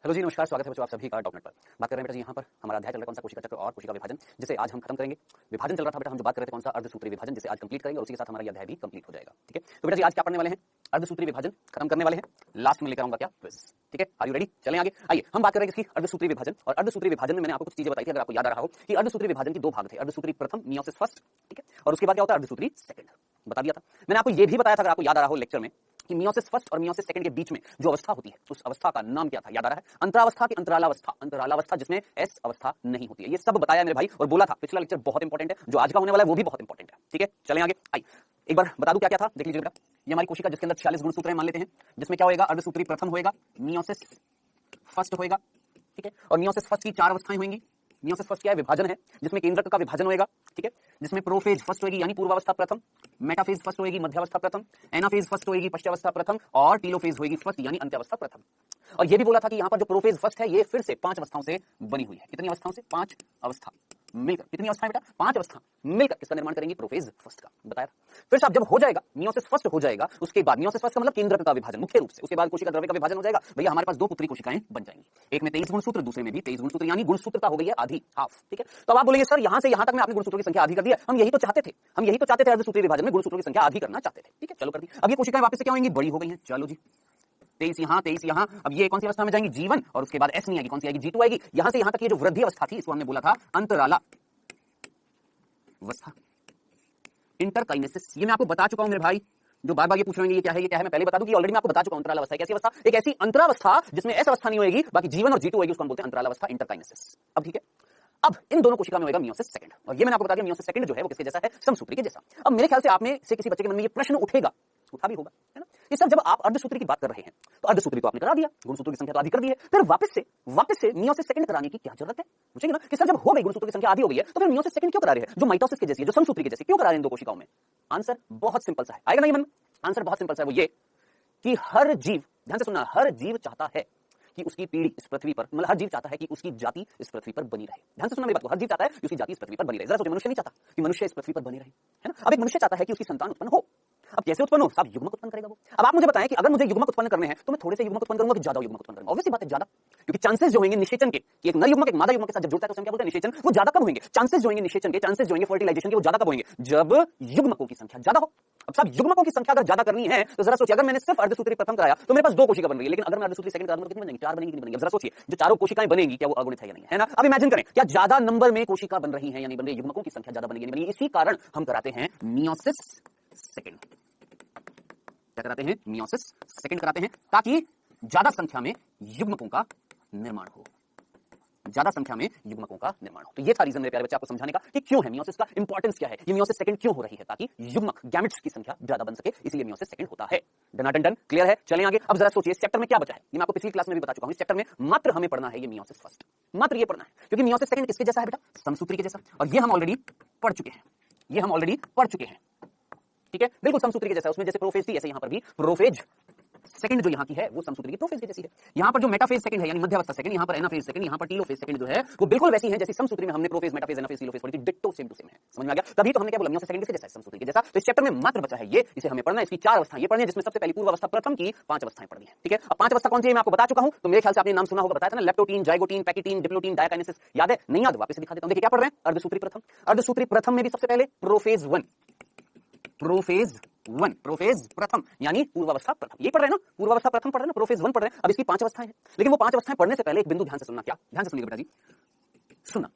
Hello जी, नमस्कार। स्वागत है बच्चों आप सभी का डॉटनेट पर। बात कर रहे हैं बेटा जी यहाँ पर हमारा अध्याय चल रहा है कौन सा, कोशिका चक्र और कोशिका विभाजन, जिसे आज हम खत्म करेंगे। विभाजन चल रहा था बेटा, हम जो बात कर रहे थे कौन सा, अर्धसूत्री विभाजन, जिसे आज कंप्लीट करेंगे और उसी के साथ हमारा यह अध्याय भी कंप्लीट हो जाएगा। ठीक है, तो बेटा जी आज क्या पढ़ने वाले हैं, अर्धसूत्री विभाजन खत्म करने वाले हैं। लास्ट में लेकर आऊंगा क्या, क्विज। ठीक है, आर यू रेडी? चलें आगे। आइए हम बात करेंगे इसकी अर्धसूत्री विभाजन। और अर्धसूत्री विभाजन में मैंने आपको कुछ चीजें बताई थी, अगर आपको याद आ रहा हो कि अर्धसूत्री विभाजन के दो भाग थे, अर्धसूत्री प्रथम मियोसिस फर्स्ट, ठीक है, और उसके बाद क्या होता है अर्धसूत्री सेकंड, बता दिया था। मैंने आपको यह भी बताया था, अगर आपको याद आ रहा हो लेक्चर में, कि मियोसिस फर्स्ट और मियोसिस सेकंड के बीच में जो अवस्था होती है उस अवस्था का नाम क्या था, याद आ रहा है? अंतरावस्था की अंतरालावस्था, अंतरालावस्था जिसमें एस अवस्था नहीं होती है। ये सब बताया मेरे भाई और बोला था पिछला लेक्चर बहुत इंपॉर्टेंट है, जो आज का होने वाला है वो भी बहुत इंपॉर्टेंट है। ठीक है, चलें आगे। आइए एक बार बता दूं क्या क्या था, देख लीजिए बेटा। ये हमारी कोशिका जिसके अंदर 46 गुणसूत्र हैं मान लेते हैं, जिसमें क्या होगा, अर्धसूत्री प्रथम होएगा, मियोसिस फर्स्ट होएगा, ठीक है, और मियोसिस फर्स्ट की 4 अवस्थाएं होंगी। मियोसिस फर्स्ट क्या है, विभाजन है, जिसमें केंद्रक का विभाजन होएगा, ठीक है, जिसमें प्रोफेज फर्स्ट होगी यानी पूर्वावस्था प्रथम, मेटाफेज फर्स्ट होगी मध्यावस्था प्रथम, एनाफेज फर्स्ट होगी पश्चावस्था प्रथम, और टीलोफेज होगी फर्स्ट यानी अंत्यावस्था प्रथम। और ये भी बोला था कि यहाँ पर जो प्रोफेज फर्स्ट है ये फिर से 5 अवस्थाओं से बनी हुई है। कितनी अवस्थाओं से? 5 अवस्था मिलकर। कितनी अवस्थाएं बेटा? 5 अवस्था मिलकर किसका निर्माण करेंगी, प्रोफेज फर्स्ट का, बताया। फिर साहब जब हो जाएगा मियोसिस फर्स्ट हो जाएगा, उसके बाद मियोसिस फर्स्ट का मतलब केंद्रक का विभाजन मुख्य रूप से, उसके बाद कोशिका द्रव्य का विभाजन हो जाएगा। भैया हमारे पास 2 पुत्री कोशिकाएं बन जाएंगी, एक में 23 गुणसूत्र, दूसरे में भी 23 गुणसूत्र, यानी गुणसूत्रता हो गई है आधी, हाफ। ठीक है, तो आप बोलेंगे सर यहां से यहां तक मैं अपने गुणसूत्रों की संख्या आधी कर दी है। हम यही तो चाहते थे, हम यही तो चाहते थे, अर्धसूत्री विभाजन में गुणसूत्रों की संख्या आधी करना चाहते थे। ठीक है, चलो कर दी। अब ये कोशिकाएं वापस से क्या होंगी, बड़ी हो गई हैं। चलो जी 23 यहाँ 23 यहाँ, अब ये कौन सी अवस्था में जाएंगी, G1, और उसके बाद S नहीं आएगी, कौन सी आएगी, G2 आएगी। यहां से यहां तक ये जो वृद्धि अवस्था थी इसको हमने बोला था अंतराला अवस्था, इंटरकाइनेसिस। ये मैं आपको बता चुका हूं मेरे भाई, जो बार बार ये पूछ रहे हैं ये क्या है, ये क्या है, मैं पहले बता दूं कि ऑलरेडी मैं आपको बता चुका हूं। अंतरालावस्था एक ऐसी अवस्था, एक ऐसी अंतरावस्था जिसमें एस अवस्था नहीं होगी, बाकी G1 और G2 होगी, उसको हम बोलते हैं अंतरालावस्था, इंटरकाइनेसिस। अब ठीक है, अब इन दोनों कोशिका में होगा मियोसिस सेकंड, और ये मैंने आपको बता दिया मियोसिस सेकंड जो है वो किसके जैसा है, समसूत्री के जैसा। अब मेरे ख्याल से आप में से किसी बच्चे के मन में ये प्रश्न उठेगा, उठा भी होगा, है ना, कि सर जब आप अर्धसूत्री की बात कर रहे हैं तो अर्धसूत्री को आपने करा दिया, गुणसूत्रों की संख्या तो आधी कर दी है, फिर वापस से मियोसिस सेकंड कराने की क्या जरूरत है? पूछेंगे ना कि सर जब हो गई गुणसूत्रों की संख्या आधी हो गई है तो फिर मियोसिस सेकंड क्यों करा रहे हैं, जो माइटोसिस के जैसी है, जो समसूत्री के जैसी, क्यों करा रहे हैं इन दो कोशिकाओं में? आंसर बहुत सिंपल सा है, आएगा नहीं मन? आंसर बहुत सिंपल सा है, वो ये कि हर जीव, ध्यान से सुनना, हर जीव चाहता है कि उसकी पीढ़ी इस पृथ्वी पर, मतलब हर जीव चाहता है कि उसकी जाति इस पृथ्वी पर बनी रहे। ध्यान से सुनना मेरी बात को, हर जीव चाहता है कि उसकी जाति इस पृथ्वी पर बनी रहे। जरा सोचिए, मनुष्य नहीं चाहता कि मनुष्य इस पृथ्वी पर बने रहे, है ना। अब एक मनुष्य चाहता है कि उसकी संतान उत्पन्न हो। अब कैसे उत्पन्न हो, साहब युग्मक उत्पन्न करेगा वो। अब आप मुझे बताएं कि अगर मुझे युग्मक उत्पन्न करने हैं तो मैं थोड़े से युग्मक उत्पन्न करूंगा कि ज्यादा युग्मक उत्पन्न करूंगा? ऑब्वियसली बात है ज्यादा, क्योंकि चांसेस जो होंगे निषेचन के, कि एक नर युग्मक एक मादा युग्मक के साथ जब जुड़ता है तो हम क्या बोलते हैं, निषेचन, वो ज्यादा कब होंगे? चांसेस जो होंगे निषेचन के, चांसेस जो होंगे फर्टिलाइजेशन के, वो ज्यादा कब होंगे, जब युग्मकों की संख्या ज्यादा हो। अब साहब युग्मकों की संख्या अगर ज्यादा करनी है तो जरा सोचिए, अगर मैंने सिर्फ अर्धसूत्री प्रथम कराया तो मेरे पास 2 कोशिका बन रही है, लेकिन अगर मैं अर्धसूत्री सेकंड करा दूंगा तो कितनी बनेंगी, 4 बनेंगी, कितनी बनेंगी? जरा सोचिए, जो चारों कोशिकाएं बनेंगी क्या वो अगुणित है या नहीं, है ना। अब इमेजिन करें, क्या ज्यादा नंबर में कोशिका बन रही है या नहीं बन रही, युग्मकों की संख्या ज्यादा बनेगी नहीं बनेगी, इसी कारण हम कराते हैं मियोसिस सेकंड। क्या कराते हैं, मियोसिस सेकंड कराते हैं, ताकि ज्यादा संख्या में युग्मकों का निर्माण हो, ज्यादा संख्या में युग्मकों का निर्माण हो। तो ये था रीजन मेरे प्यारे बच्चे आपको समझाने का कि क्यों है मियोसिस का इंपॉर्टेंस क्या है, ये मियोसिस सेकंड क्यों हो रही है, ताकि युग्मक गैमेट्स की संख्या ज्यादा बन सके, इसलिए मियोसिस सेकंड होता है। डन, क्लियर है? चलें आगे। अब जरा सोचिए इस चैप्टर में क्या बचा है, ये मैं आपको पिछली क्लास में भी बता चुका हूं। इस चैप्टर में मात्र हमें पढ़ना है ये मियोसिस फर्स्ट, मात्र ये पढ़ना है, क्योंकि मियोसिस सेकंड किसके जैसा है बेटा, समसूत्री के जैसा, और ये हम ऑलरेडी पढ़ चुके हैं, ये हम ऑलरेडी पढ़ चुके हैं। ठीक है, बिल्कुल समसूत्री के जैसा, उसमें जैसे प्रोफेज थी ऐसे यहां पर भी प्रोफेज सेकंड जो यहां की है वो समसूत्री की प्रोफेज की जैसी है। यहां पर जो मेटाफेज सेकंड है यानी मध्यावस्था सेकंड, यहां पर एनाफेज सेकंड, यहां पर टीलोफेज सेकंड जो है वो बिल्कुल वैसी है जैसी समसूत्री में हमने प्रोफेज मेटाफेज एनाफेज टीलोफेज पढ़ी थी, डिट्टो सेम टू सेम है। समझ में आ गया? तभी तो हमने क्या बोला, मियोसिस सेकंड किसके जैसा है, समसूत्री के जैसा। तो इस चैप्टर में मात्र बचा है ये, इसे हमें पढ़ना है, इसकी 4 अवस्थाएं ये पढ़नी है, जिसमें सबसे पहली पूर्व अवस्था प्रथम की 5 अवस्थाएं पढ़नी है। ठीक है, अब 5 अवस्था कौन सी है मैं आपको बता चुका हूं, तो मेरे ख्याल से आपने नाम सुना होगा, बताया था ना, लेप्टोटीन, जाइगोटीन, पैकिटीन, डिप्लोटीन, डायकाइनेसिस, याद है? नहीं याद? वापस दिखा देता हूं। देखिए क्या पढ़ रहे हैं, अर्धसूत्री प्रथम। अर्धसूत्री प्रथम में भी सबसे पहले प्रोफेज 1, प्रोफेज प्रथम यानी पूर्वावस्था प्रथम, ये पढ़ रहे हैं ना, पूर्वावस्था प्रथम पढ़ रहे हैं ना, प्रोफेज 1 पढ़ रहे हैं। अब इसकी 5 अवस्थाएं हैं, लेकिन वो 5 अवस्थाएं पढ़ने से पहले एक बिंदु ध्यान से सुनना, क्या ध्यान से सुनिए बेटा जी, सुनना।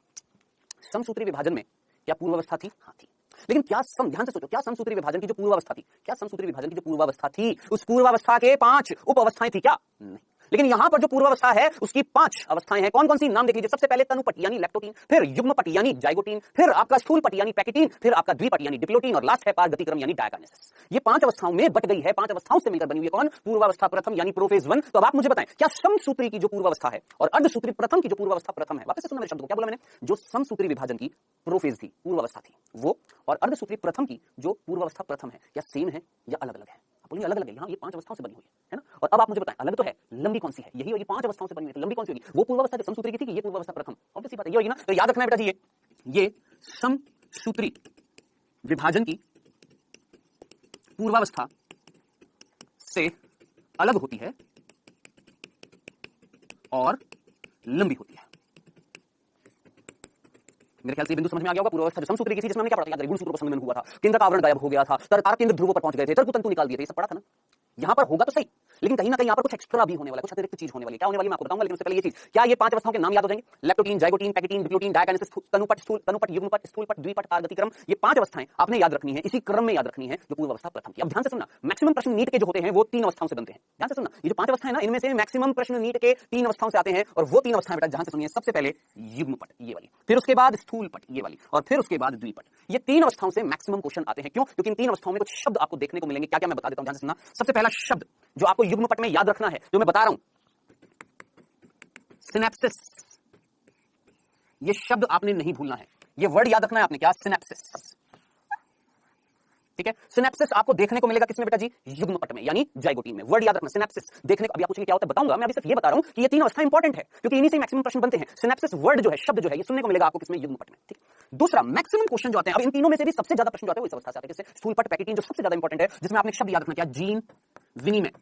समसूत्री विभाजन में क्या पूर्वावस्था थी? हाँ थी, लेकिन क्या ध्यान से सोचो, क्या समसूत्री विभाजन की जो पूर्वावस्था थी, क्या समसूत्री विभाजन की जो पूर्वावस्था थी उस पूर्वावस्था के 5 उप अवस्थाएं थी क्या? नहीं, लेकिन यहां पर जो पूर्वावस्था है उसकी 5 अवस्थाएं हैं। कौन कौन सी, नाम देख लीजिए। सबसे पहले तनुपट यानी लैक्टोटीन, फिर युग्मपट यानी जाइगोटीन, फिर आपका स्थूलपट यानी पैकिटीन, फिर आपका द्विपट यानी डिप्लोटीन, और लास्ट है पारगतिक्रम यानी डायकाइनेसिस। ये 5 अवस्थाओं में बट गई है, 5 अवस्थाओं से मिलकर बनी हुई है कौन, पूर्वावस्था प्रथम यानी प्रोफेज 1। तो अब आप मुझे बताएं, क्या समसूत्री की जो पूर्वावस्था है और अर्धसूत्री प्रथम की जो पूर्वावस्था प्रथम है, वापस से सुनना मेरे शब्द को, क्या बोला मैंने, जो समसूत्री विभाजन की प्रोफेज थी, पूर्वावस्था थी वो, और अर्धसूत्री प्रथम की जो पूर्वावस्था प्रथम है, क्या सेम है या अलग अलग है? बोलिए अलग अलग है, यहाँ ये 5 अवस्थाओं से बनी हुई है ना। और अब आप मुझे बताएं, अलग तो है, लंबी कौन सी है? यही होगी, 5 अवस्थाओं से बनी हुई है, लंबी कौन सी होगी? वो पूर्वावस्था समसूत्री की थी कि ये पूर्वावस्था प्रथम? ऑब्वियस सी बात है ये होगी ना। तो याद रखना बेटा जी, ये समसूत्री विभाजन की पूर्वावस्था से अलग होती है और लंबी होती है। मेरे ख्याल से बिंदु समझ में आ गया होगा। पूर्वावस्था जो समसूत्री की थी, जिसमें हमने क्या पढ़ा था, याद गुणसूत्र को संगमन हुआ था, केंद्र का आवरण गायब हो गया था, तारक केंद्र ध्रुवों पर पहुंच गए थे, तर्क तंतु निकाल दिए थे, ये सब पढ़ा था ना। यहां पर होगा तो सही, लेकिन कहीं ना कहीं यहां पर कुछ एक्स्ट्रा भी होने वाला है, कुछ अतिरिक्त चीज होने वाली है। क्या होने वाली मैं आपको बताऊंगा, लेकिन उससे पहले ये चीज, क्या ये 5 अवस्थाओं के नाम याद हो जाएंगे? लैक्टोटीन, जाइगोटीन, पैकेटीन, डिप्लोटीन, डायकाइनेसिस, तनुपट, स्थूल तनुपट, युग्मपट, स्थूलपट, द्विपट, तारगतिक्रम। ये 5 अवस्थाएं आपने याद रखनी है, इसी क्रम में याद रखनी है जो पूर्व अवस्था प्रथम की। अब ध्यान से सुनना, मैक्सिमम प्रश्न नीट के जो होते हैं वो 3 अवस्थाओं से बनते हैं। ध्यान से सुनना, ये जो 5 अवस्थाएं ना, इनमें से मैक्सिमम प्रश्न नीट के 3 अवस्थाओं से आते हैं, और वो 3 अवस्थाएं बेटा ध्यान से सुनिए। सबसे पहले युग्मपट, ये वाली, फिर उसके बाद स्थूलपट, ये वाली, और फिर उसके बाद द्विपट। ये 3 अवस्थाओं से मैक्सिमम क्वेश्चन आते हैं। क्यों? क्योंकि इन 3 अवस्थाओं में कुछ शब्द आपको देखने को मिलेंगे। क्या क्या मैं बता देता हूं, ध्यान से सुनना। सबसे पहला शब्द जो आपको युग्मपट में याद रखना है, जो मैं बता रहा हूं, सिनेप्सिस। ये शब्द आपने नहीं भूलना है, ये वर्ड याद रखना है आपने। क्या? सिनेप्सिस। ठीक है, सिनेप्सिस आपको देखने को मिलेगा किसमें बेटा जी? युग्मपट में, यानी जाइगोटीन में। वर्ड याद रखना, सिनेप्सिस। देखने को अभी आप पूछेंगे क्या होता है, बताऊंगा। मैं अभी सिर्फ ये बता रहा हूं कि ये 3 अवस्था इंपॉर्टेंट है, क्योंकि इन्हीं से मैक्सिमम प्रश्न बनते हैं। सिनेप्सिस वर्ड जो है, शब्द जो है, ये सुनने को मिलेगा आपको किसमें? युग्मपट में। ठीक। दूसरा, मैक्सिमम क्वेश्चन जो आते हैं, अब इन तीनों में से भी सबसे ज्यादा प्रश्न जो आते हैं वो इस अवस्था से आते हैं। जैसे स्थूलपट, पैकेटीन, जो सबसे ज्यादा इंपॉर्टेंट है, जिसमें आपने शब्द याद रखना, क्या? जीन विनिमय।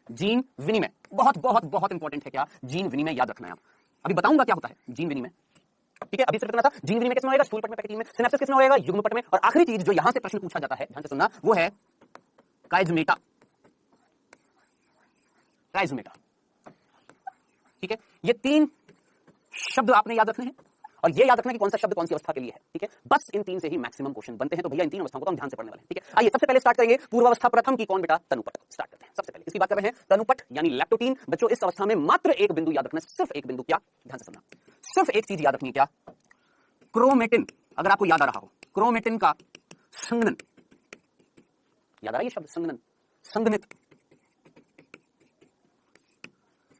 जीन विनिमय बहुत बहुत बहुत इंपॉर्टेंट है। क्या? जीन विनिमय याद रखना है। आप अभी बताऊंगा क्या होता है जीन विनिमय। ठीक है, अभी सिर्फ इतना था। जीन विनिमय किसमें होगा? स्थूलपट में, पैकेटीन में। सिनेप्सिस किसमें होगा? युग्मपट में। और आखिरी चीज जो यहां से प्रश्न पूछा जाता है, ध्यान से सुनना, वो है काइजमेटा। काइजमेटा। ठीक है, ये 3 शब्द आपने याद रखने हैं, और ये याद रखना कि कौन सा शब्द कौन सी अवस्था के लिए है। ठीक है, बस इन 3 से ही मैक्सिमम क्वेश्चन बनते हैं। तो भैया इन 3 अवस्थाओं को हम ध्यान से पढ़ने वाले हैं। ठीक है, आइए सबसे पहले स्टार्ट करेंगे पूर्वावस्था प्रथम की। कौन बेटा? तनुपट। स्टार्ट करते हैं। सबसे पहले इसकी बात कर रहे हैं, तनुपट यानी लैक्टोटीन। बच्चों, इस अवस्था में मात्र एक बिंदु याद रखना है, सिर्फ एक बिंदु। क्या? ध्यान से सुनना, सिर्फ एक चीज याद रखनी है। क्या? क्रोमेटिन। अगर आपको याद आ रहा हो, क्रोमेटिन का संघनन याद आ रहा है? ये शब्द संघनन, संघनित,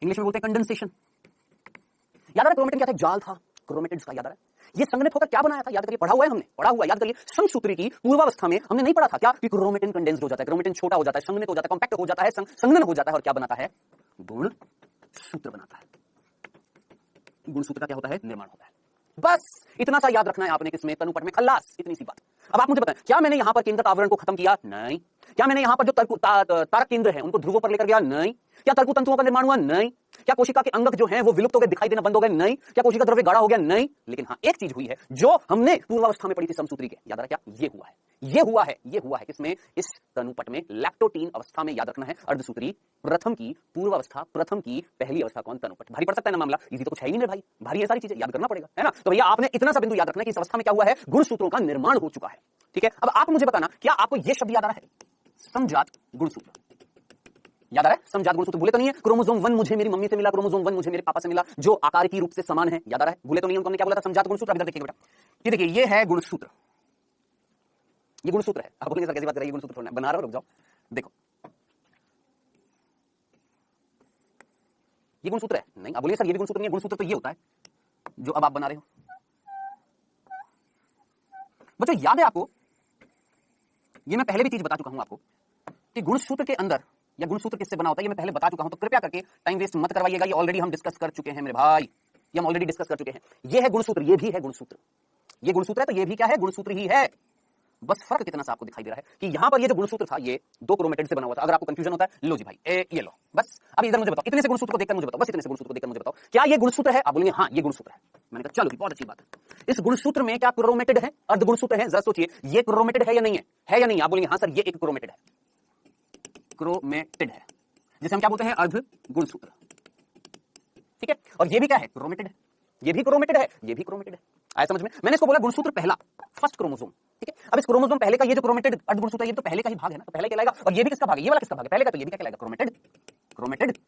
इंग्लिश में बोलते हैं कंडेंसेशन। याद आ रहा है क्रोमेटिन क्या था? जाल था क्रोमेटिड्स का। याद आ रहा है? ये संघनित होकर क्या बनाया था? याद करिए, पढ़ा हुआ है हमने, पढ़ा हुआ। याद करिए, समसूत्री की पूर्वावस्था में हमने नहीं पढ़ा था क्या कि क्रोमेटिन कंडेंस्ड हो जाता है, क्रोमेटिन छोटा हो जाता है, संघनित हो जाता है, कॉम्पैक्ट हो जाता है, संघनन हो जाता है, और क्या बनाता है? गुणसूत्र बनाता है। गुणसूत्र का क्या होता है? निर्माण होता है। बस इतना सा याद रखना है आपने किसमें? तनुपट में। खल्लास, इतनी सी बात। अब आप मुझे बताएं, क्या मैंने यहां पर केंद्रक आवरण को खत्म किया? नहीं। क्या मैंने यहां पर जो तारक केंद्र है उनको ध्रुवों पर लेकर गया? नहीं। क्या तर्कु तंतुओं का निर्माण हुआ? नहीं। क्या कोशिका के अंगक जो हैं वो विलुप्त हो गए, दिखाई देना बंद हो गए? नहीं। क्या कोशिका द्रव्य गाढ़ा हो गया? नहीं। लेकिन हाँ, एक चीज हुई है जो हमने पूर्वावस्था में पढ़ी थी समसूत्री के। याद रहा? क्या ये हुआ है? ये हुआ है, ये हुआ है किसमें? इस तनुपट में, लैक्टोटीन अवस्था में। याद रखना है, अर्धसूत्री प्रथम की पूर्वावस्था प्रथम की पहली अवस्था कौन? तनुपट। भारी पड़ सकता है ना मामला? इजी तो कुछ है ही नहीं भाई, भारी है सारी चीजें, याद करना पड़ेगा, है ना। तो भैया आपने इतना सा बिंदु याद रखना है कि इस अवस्था में क्या हुआ है? गुणसूत्रों का निर्माण हो चुका है। ठीक है, अब आप मुझे बताना, क्या आपको यह शब्द याद आ रहा है? समजात गुणसूत्र। याद आ रहा है? समजात गुणसूत्र भूले तो नहीं है? क्रोमोसोम 1 मुझे मेरी मम्मी से मिला, क्रोमोसोम 1 मुझे मेरे पापा से मिला, जो आकार की रूप से समान है। याद आ रहा है? भूले तो नहीं है? हमने क्या बोला था? समजात गुणसूत्र। अभी देखिए बेटा, ये देखिए, ये है गुणसूत्र, ये गुणसूत्र है। आप बोलेंगे सर कैसी बात कर रहे हैं, गुणसूत्र थोड़ा बना रहा हो, रुक जाओ, देखो ये गुणसूत्र है। नहीं, आप बोलिए सर ये भी गुणसूत्र नहीं है। गुणसूत्र तो ये होता है जो अब आप बना रहे हो। बच्चों याद है आपको, ये मैं पहले भी चीज बता चुका हूं आपको कि गुणसूत्र के अंदर, या गुणसूत्र किससे बना होता है, ये मैं पहले बता चुका हूं। तो कृपया करके टाइम वेस्ट मत करवाइएगा, ये ऑलरेडी हम डिस्कस कर चुके हैं मेरे भाई, ये हम ऑलरेडी डिस्कस कर चुके हैं। ये है गुणसूत्र, ये भी है गुणसूत्र। ये गुणसूत्र है तो ये भी क्या है? गुणसूत्र ही है। बस फर्क कितना सा आपको दिखाई दे रहा है कि यहां पर ये जो गुणसूत्र था ये 2 क्रोमेटिड से बना हुआ था। अगर आपको कंफ्यूजन होता है, लो जी भाई, ये लो। बस अब इधर मुझे बताओ, इतने से गुणसूत्र को देखकर मुझे बताओ, बस इतने से गुणसूत्र को देखकर मुझे बताओ, क्या ये गुणसूत्र है? आप बोलेंगे हाँ ये गुणसूत्र है। मैंने कहा चलो बहुत अच्छी बात है। इस गुणसूत्र में क्या क्रोमेटिड है? अर्ध गुणसूत्र है? जरा सोचिए, ये क्रोमेटिड है या नहीं है? है या नहीं? आप बोलेंगे हाँ सर ये एक क्रोमेटिड है, क्रोमेटिड है, जिसे हम क्या बोलते हैं? अर्ध गुणसूत्र। ठीक है, और ये भी क्या है? क्रोमेटिड है। ये भी क्रोमेटिड है, ये भी क्रोमेटिड है। आया समझ में? मैंने इसको बोला गुणसूत्र पहला, फर्स्ट क्रोमोसोम। ठीक है, अब इस क्रोमोसोम पहले का ये जो क्रोमेटिड अर्ध गुणसूत्र है, ये तो पहले का ही भाग है ना, तो पहले कहलाएगा। और ये भी किसका भाग है? ये वाला किसका भाग है? पहले का, तो ये भी क्या कहलाएगा? क्रोमेटिड। Chromatid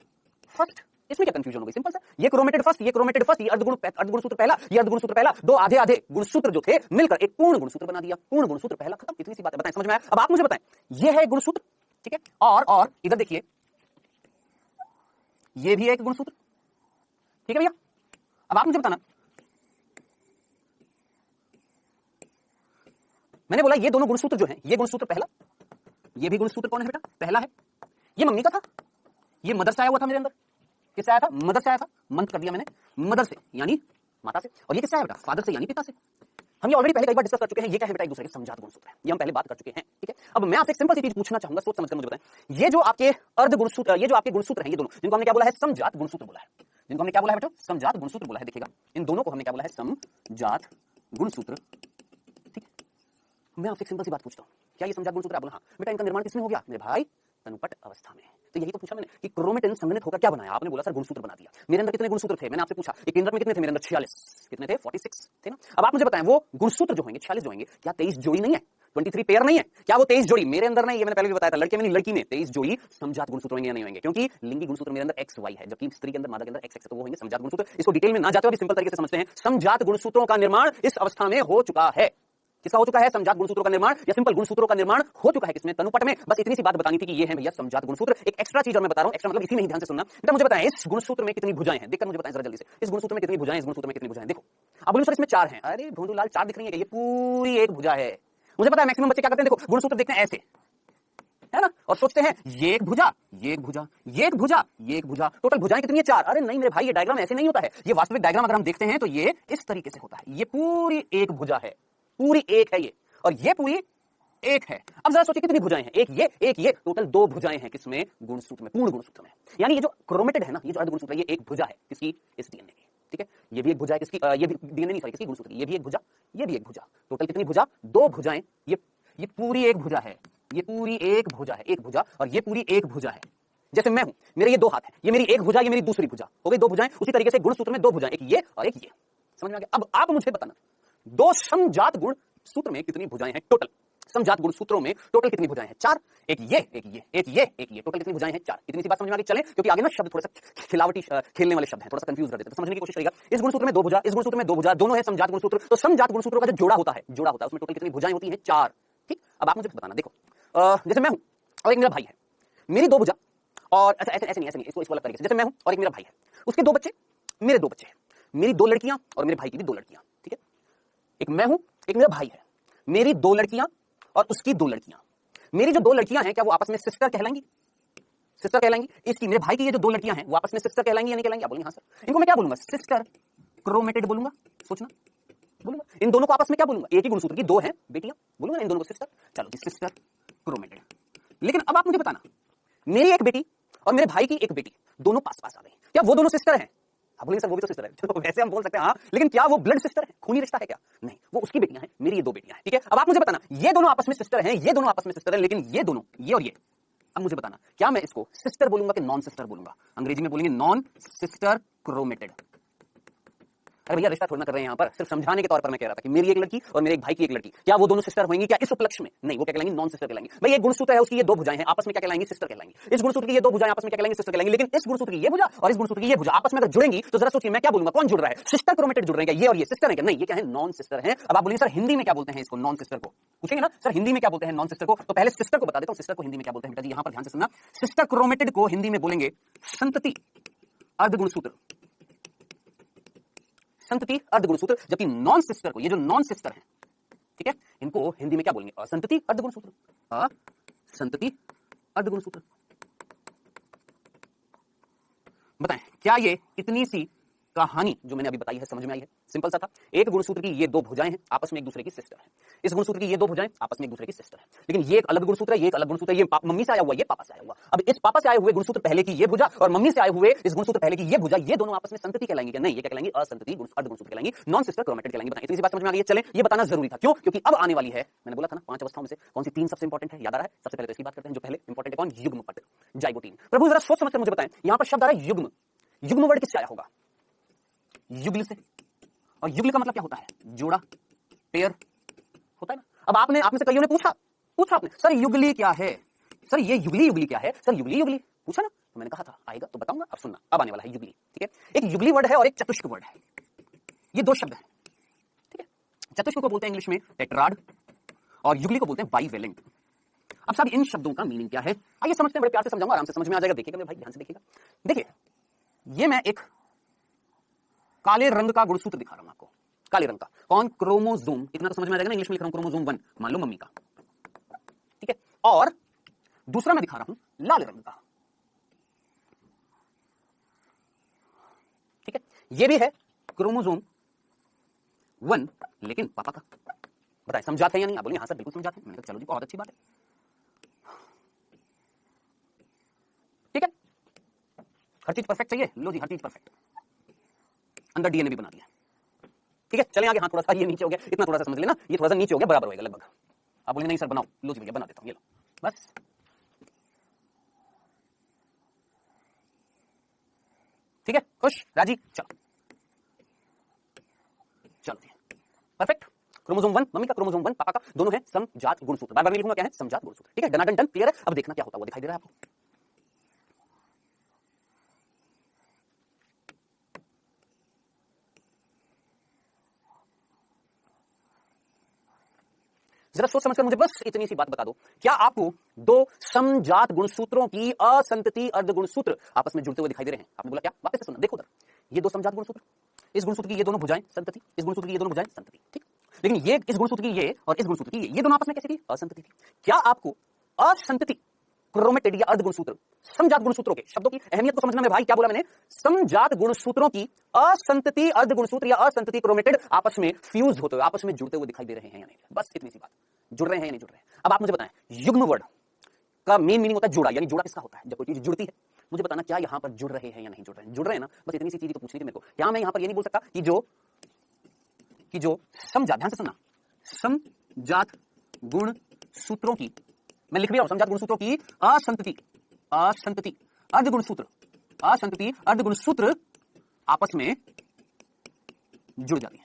first. इसमें क्या कंफ्यूजन हो गई? सिंपल सा, ये क्रोमेटिड फर्स्ट, ये क्रोमेटिड फर्स्ट, ये अर्ध गुणसूत्र पहला, ये अर्ध गुणसूत्र पहला, 2 आधे आधे गुणसूत्र जो थे मिलकर एक पूर्ण गुणसूत्र बना दिया। पूर्ण गुणसूत्र पहला, खत्म। इतनी सी बात है। बताएं, समझ में आया? अब आप मुझे बताएं, ये है गुणसूत्र। ठीक है, और इधर देखिए, ये भी है एक गुणसूत्र। ठीक है भैया, अब आप मुझे बताना, मैंने बोला ये दोनों गुणसूत्र जो हैं, ये गुणसूत्र पहला, ये भी गुणसूत्र कौन है बेटा? पहला है। ये मम्मी का था, ये मदर से आया हुआ था मेरे अंदर। किससे आया था? मदर से आया था। मंत्र कर दिया मैंने, मदर से यानी माता से। और ये किससे आया बेटा? फादर से यानी पिता से। हम ये ऑलरेडी पहले कई बार डिस्कस कर चुके हैं। ये क्या है बेटा? एक दूसरे के समजात गुणसूत्र है, ये हम पहले बात कर चुके हैं। ठीक है, अब मैं आपसे एक सिंपल सी चीज पूछना चाहूंगा, सोच समझकर मुझे बताएं। ये जो आपके अर्ध गुणसूत्र, ये जो आपके गुणसूत्र हैं, ये दोनों जिनको हमने क्या बोला है? समजात गुणसूत्र बोला है। जिनको हमने क्या बोला है बेटा, समजात गुणसूत्र बोला है। देखिएगा इन दोनों को हमने क्या बोला है, समजात गुणसूत्र। ठीक है, मैं आपसे एक सिंपल सी बात पूछता हूं, क्या ये समजात गुणसूत्र? आप बोला हाँ बेटा, इनका निर्माण किसमें हो गया मेरे भाई, तनुपट अवस्था में। तो यही तो पूछा मैंने कि क्रोमेटिन संघनित होकर क्या बनाया, आपने बोला सर गुणसूत्र बना दिया। मेरे अंदर कितने गुणसूत्र थे, मैंने आपसे पूछा एक केंद्रक में कितने थे, मेरे अंदर 46, कितने थे 46 थे ना। अब आप मुझे बताएं वो गुणसूत्र जो होंगे 46 जो होंगे, क्या 23 जोड़ी नहीं है, 23 पेयर नहीं है, क्या वो 23 जोड़ी मेरे अंदर नहीं? ये मैंने पहले भी बताया था, लड़के में नहीं लड़की में 23 जोड़ी समजात गुणसूत्र होंगे या नहीं होंगे, क्योंकि लिंगी गुणसूत्र मेरे अंदर XY है, जबकि स्त्री के अंदर मादा के अंदर XX है, तो वो होंगे समजात गुणसूत्र। इसको डिटेल में ना जाते हुए सिंपल तरीके से समझते हैं, समजात गुणसूत्रों का निर्माण इस अवस्था में हो चुका है। किसका हो चुका है, समजात गुणसूत्रों का निर्माण या सिंपल गुणसूत्रों का निर्माण हो चुका है किसमें, तनुपट में। बस इतनी सी बात बतानी थी कि ये है भैया समजात गुणसूत्र। एक एक्स्ट्रा चीज और मैं बता रहा हूं, एक्स्ट्रा मतलब इसी में ही ध्यान से सुनना बेटा। मुझे बताएं इस गुणसूत्र में कितनी भुजाएं हैं, देखकर मुझे बताएं जरा जल्दी से, इस गुणसूत्र में कितनी भुजाएं, इस गुणसूत्र में कितनी भुजाएं। देखो अब बोलो सर इसमें 4 हैं, अरे भोंदूलाल 4 दिख रही है, ये पूरी एक भुजा है। मुझे पता है मैक्सिमम बच्चे क्या करते हैं, देखो गुणसूत्र देखते हैं ऐसे है ना, और सोचते हैं ये एक भुजा, ये एक भुजा, ये एक भुजा, ये एक भुजा, टोटल भुजाएं कितनी है 4। अरे नहीं मेरे भाई, ये डायग्राम ऐसे नहीं होता है, ये वास्तविक डायग्राम अगर हम देखते हैं तो ये इस तरीके से होता है। ये पूरी एक भुजा है, पूरी एक है ये, और ये पूरी एक है। अब जरा सोचिए कितनी भुजाएं हैं, एक ये, टोटल 2 भुजाएं हैं किसमें, गुणसूत्र में, पूर्ण गुणसूत्र में। यानी ये जो क्रोमेटेड है ना, ये जो अर्ध गुणसूत्र है, ये एक भुजा है किसकी, इस डीएनए की। ठीक है, ये भी एक भुजा है किसकी, ये भी डीएनए नहीं सॉरी किसकी, गुणसूत्र की। ये भी एक भुजा, ये भी एक भुजा, टोटल कितनी भुजा, 2 भुजाएं। ये पूरी एक भुजा है, ये पूरी एक भुजा है, एक भुजा, और ये पूरी एक भुजा है। जैसे मैं हूं, मेरे ये 2 हाथ हैं, ये मेरी एक भुजा, ये मेरी दूसरी भुजा, हो गई 2 भुजाएं। उसी तरीके से गुणसूत्र में 2 भुजाएं, एक ये और एक ये। समझ में आ गया? अब आप मुझे बताना 2 समजात गुण सूत्र में कितनी भुजाएं हैं टोटल, समजात गुण सूत्रों में टोटल कितनी भुजाएं हैं, 4। एक ये, एक ये, एक ये, एक ये, टोटल कितनी भुजाएं हैं, 4। इतनी सी बात समझ में आ गई? चलें, क्योंकि आगे ना शब्द थोड़ा सा खिलावटी खेलने वाले शब्द हैं, थोड़ा सा कंफ्यूज कर देते हैं, तो समझने की कोशिश करिएगा। इस गुणसूत्र में 2 भुजा, इस गुणसूत्र में 2 भुजा, दोनों है समजात गुणसूत्र। तो समजात गुणसूत्रों का जो जोड़ा होता है उसमें टोटल कितनी भुजाएं होती हैं, 4। ठीक, अब आप मुझे बताना, देखो जैसे मैं हूं और एक मेरा भाई है, मेरी 2 भुजा, और अच्छा ऐसे नहीं, इसको अलग तरीके से, जैसे मैं हूं और एक मेरा भाई है, उसके 2 बच्चे, मेरे 2 बच्चे हैं, मेरी 2 लड़कियां और मेरे भाई की भी 2 लड़कियां। ठीक है, एक मैं हूं, एक मेरा भाई है, मेरी 2 लड़कियां और उसकी 2 लड़कियां। मेरी जो 2 लड़कियां हैं, क्या वो आपस में सिस्टर कहलाएंगी, सिस्टर कहलाएंगी? इसकी मेरे भाई की ये जो 2 लड़कियां हैं, वो आपस में सिस्टर कहलाएंगी या नहीं कहलाएंगी? आप बोलेंगे हाँ सर। इनको मैं क्या बोलूंगा, सिस्टर क्रोमेटेड बोलूंगा, सोचना बोलूंगा। इन दोनों को आपस में क्या बोलूंगा, एक ही गुणसूत्र की 2 हैं बेटियां, बोलूंगा इन दोनों को सिस्टर। चलो जी, सिस्टर क्रोमेटेड। लेकिन अब आप मुझे बताना, मेरी एक बेटी और मेरे भाई की एक बेटी, दोनों पास पास आ गई, क्या वो दोनों सिस्टर हैं? आप बोलेंगे सर वो भी तो सिस्टर है। चलो वैसे हम बोल सकते हैं हाँ, लेकिन क्या वो ब्लड सिस्टर है, खूनी रिश्ता है क्या? नहीं, वो उसकी बेटियां हैं, मेरी ये 2 बेटियां हैं। ठीक है, अब आप मुझे बताना, ये दोनों आपस में सिस्टर हैं, ये दोनों आपस में सिस्टर हैं, लेकिन ये दोनों, ये और ये, अब मुझे बताना क्या मैं इसको सिस्टर बोलूंगा कि नॉन सिस्टर बोलूंगा? अंग्रेजी में बोलेंगे नॉन सिस्टर क्रोमेटेड। अरे भैया रिश्ता थोड़ा ना कर रहे हैं यहाँ पर, सिर्फ समझाने के तौर पर मैं कह रहा था कि मेरी एक लड़की और मेरे एक भाई की एक लड़की, क्या वो दोनों सिस्टर होंगी क्या इस उपलक्ष्य में? नहीं, वो क्या कहलाएंगी, नॉन सिस्टर कहलाएंगी। भाई एक गुणसूत्र है, उसकी ये 2 भुजाएं हैं, आपस में क्या कहलाएंगी, सिस्टर कहलाएंगी। इस गुणसूत्र की ये 2 भुजाएं आपस में क्या कहलाएंगी, सिस्टर कहलाएंगी। लेकिन इस गुणसूत्र की ये भुजा और इस गुणसूत्र की ये भुजा आपस में अगर जुड़ेंगी तो जरा सोचिए मैं क्या बोलूंगा, कौन जुड़ रहा है, सिस्टर क्रोमेटेड जुड़ रहे हैं, ये और ये सिस्टर है क्या? नहीं, ये क्या है, नॉन सिस्टर है। अब आप बोलिए सर हिंदी में क्या बोलते हैं इसको, नॉन सिस्टर को पूछेंगे ना सर, हिंदी में क्या बोलते हैं नॉन सिस्टर को? तो पहले सिस्टर को बता देता हूं, सिस्टर को हिंदी में क्या बोलते हैं बेटा जी, यहां पर ध्यान से सुनना। सिस्टर क्रोमेटेड को हिंदी में बोलेंगे संतति अर्धगुणसूत्र, संतति अर्धगुणसूत्र। जबकि नॉन सिस्टर को, ये जो नॉन सिस्टर है, ठीक है, इनको हिंदी में क्या बोलेंगे, असंतति अर्धगुणसूत्र, असंतति अर्धगुणसूत्र। बताएं क्या ये इतनी सी कहानी जो मैंने अभी बताई है समझ में आई है? सिंपल सा था, एक गुणसूत्र की ये 2 भुजाएं हैं, आपस में एक दूसरे की सिस्टर है। इस गुणसूत्र की ये 2 भुजाएं आपस में एक दूसरे की सिस्टर है, लेकिन ये एक अलग गुणसूत्र है, ये एक अलग गुणसूत्र है, ये मम्मी से आया हुआ, ये पापा से आया हुआ। अब इस पापा से आए हुए गुणसूत्र पहले की ये भुजा और मम्मी से आए हुए इस गुणसूत्र पहले की ये भुजा, ये दोनों आपस में संतति कहलाएंगे क्या? नहीं, ये क्या कहलाएंगी, असंतति अर्धगुणसूत्र कहलाएंगी, नॉन सिस्टर क्रोमेटेड कहलाएंगी। बताएं इतनी सी बात समझ में आ गई है? चलें ये बताना जरूरी था, क्यों? क्योंकि अब आने वाली है, मैंने बोला था ना 5 अवस्थाओं में से कौन सी 3 सबसे इंपॉर्टेंट है, याद आ रहा है? सबसे पहले तो इसकी बात करते हैं, जो पहले इंपॉर्टेंट है कौन, युग्मपट, जाइगोटीन। प्रभु जरा सोच समझकर मुझे बताएं, यहां पर शब्द आ रहा है युग्म, युग्म वर्ड किससे आया होगा, युगल से। और युगल का मतलब क्या होता है, जोड़ा, पेयर होता है ना। अब आपने से कईयों ने पूछा आपने सर युगली क्या है, सर ये युगली क्या है, सर युगली पूछा ना, तो मैंने कहा था आएगा तो बताऊंगा। अब सुनना, अब आने वाला है युगली। ठीक है, एक युगली वर्ड है और एक चतुष्क वर्ड है, ये 2 शब्द हैं। ठीक है, चतुष्क को बोलते हैं इंग्लिश में टेट्राड और युगली को बोलते हैं बाइवेलेंट। अब साहब इन शब्दों का मीनिंग क्या है, आइए समझते हैं, बड़े प्यार से समझाऊंगा, आराम से समझ में आ जाएगा। देखिएगा मेरे भाई, ध्यान से देखिएगा। देखिए ये मैं एक काले रंग का गुणसूत्र दिखा रहा हूं आपको, काले रंग का, कौन, क्रोमोसोम। इतना तो समझ में आ जाएगा ना, इंग्लिश में लिख रहा हूं क्रोमोसोम 1, मान लो मम्मी का। ठीक है, और दूसरा मैं दिखा रहा हूं लाल रंग का। ठीक है, ये भी है क्रोमोसोम 1 लेकिन पापा का। बताएं समझाते हैं या नहीं? आप बोलिए हाँ सर बिल्कुल समझाते हैं। मैंने कहा चलो जी बहुत अच्छी बात है। ठीक है, हर चीज परफेक्ट चाहिए, लो जी हर चीज परफेक्ट, अंदर डीएनए भी बना दिया। ठीक है चले आगे। हाँ थोड़ा सा ये नीचे हो गया, इतना थोड़ा सा समझ लेना, ये थोड़ा सा नीचे हो गया, बराबर होगा लगभग। आप बोलेंगे नहीं सर बनाओ, लो जी भैया बना देता हूं, ये लो बस। ठीक है खुश राजी, चलो चलो परफेक्ट। क्रोमोसोम 1 मम्मी का, क्रोमोसोम 1 पापा का, दोनों है समजात गुणसूत्र। बार बार मैं लिखूंगा क्या है, समजात गुणसूत्र। ठीक है डन डन डन, क्लियर है। अब देखना क्या होता है वो दिखाई दे रहा है आपको। जरा सोच समझकर मुझे बस इतनी सी बात बता दो, क्या आपको दो समजात गुणसूत्रों की असंतति अर्ध गुणसूत्र आपस में जुड़ते हुए दिखाई दे रहे हैं? आपने बोला क्या? वापस से सुनना, देखो उधर, ये दो समजात गुणसूत्र, इस गुणसूत्र की ये दोनों भुजाएं संतति, इस गुणसूत्र की ये दोनों भुजाएं संतति। ठीक, लेकिन ये इस गुणसूत्र की ये और इस गुणसूत्र की ये दोनों आपस में कैसे थी? असंतति थी। क्या आपको असंतति क्रोमेटिड या अर्ध गुणसूत्र समजात गुणसूत्रों के शब्दों की अहमियत को समझना मेरे भाई? क्या बोला मैंने? समजात गुणसूत्रों की असंतति अर्ध गुणसूत्र या असंतति क्रोमेटिड आपस में फ्यूज होते हुए, आपस में जुड़ते हुए दिखाई दे रहे हैं या नहीं? बस इतनी सी बात। जुड़ रहे हैं या नहीं जुड़ रहे हैं? अब आप मुझे बताएं, युग्म वर्ड का मेन मीनिंग होता है जोड़ा, यानी जोड़ा किसका होता है? जब कोई चीज जुड़ती है। मुझे बताना क्या यहां पर जुड़ रहे हैं या नहीं जुड़ रहे हैं? जुड़ रहे हैं ना, बस इतनी सी चीज तो पूछनी थी मेरे को। क्या मैं यहां पर ये नहीं बोल सकता कि जो समजात, ध्यान से सुनना, समजात गुण सूत्रों की, मैं लिख भी रहा हूं, समजात गुण सूत्रों की असंतति अर्ध गुणसूत्र, असंतति अर्ध गुणसूत्र आपस में जुड़ जाती है।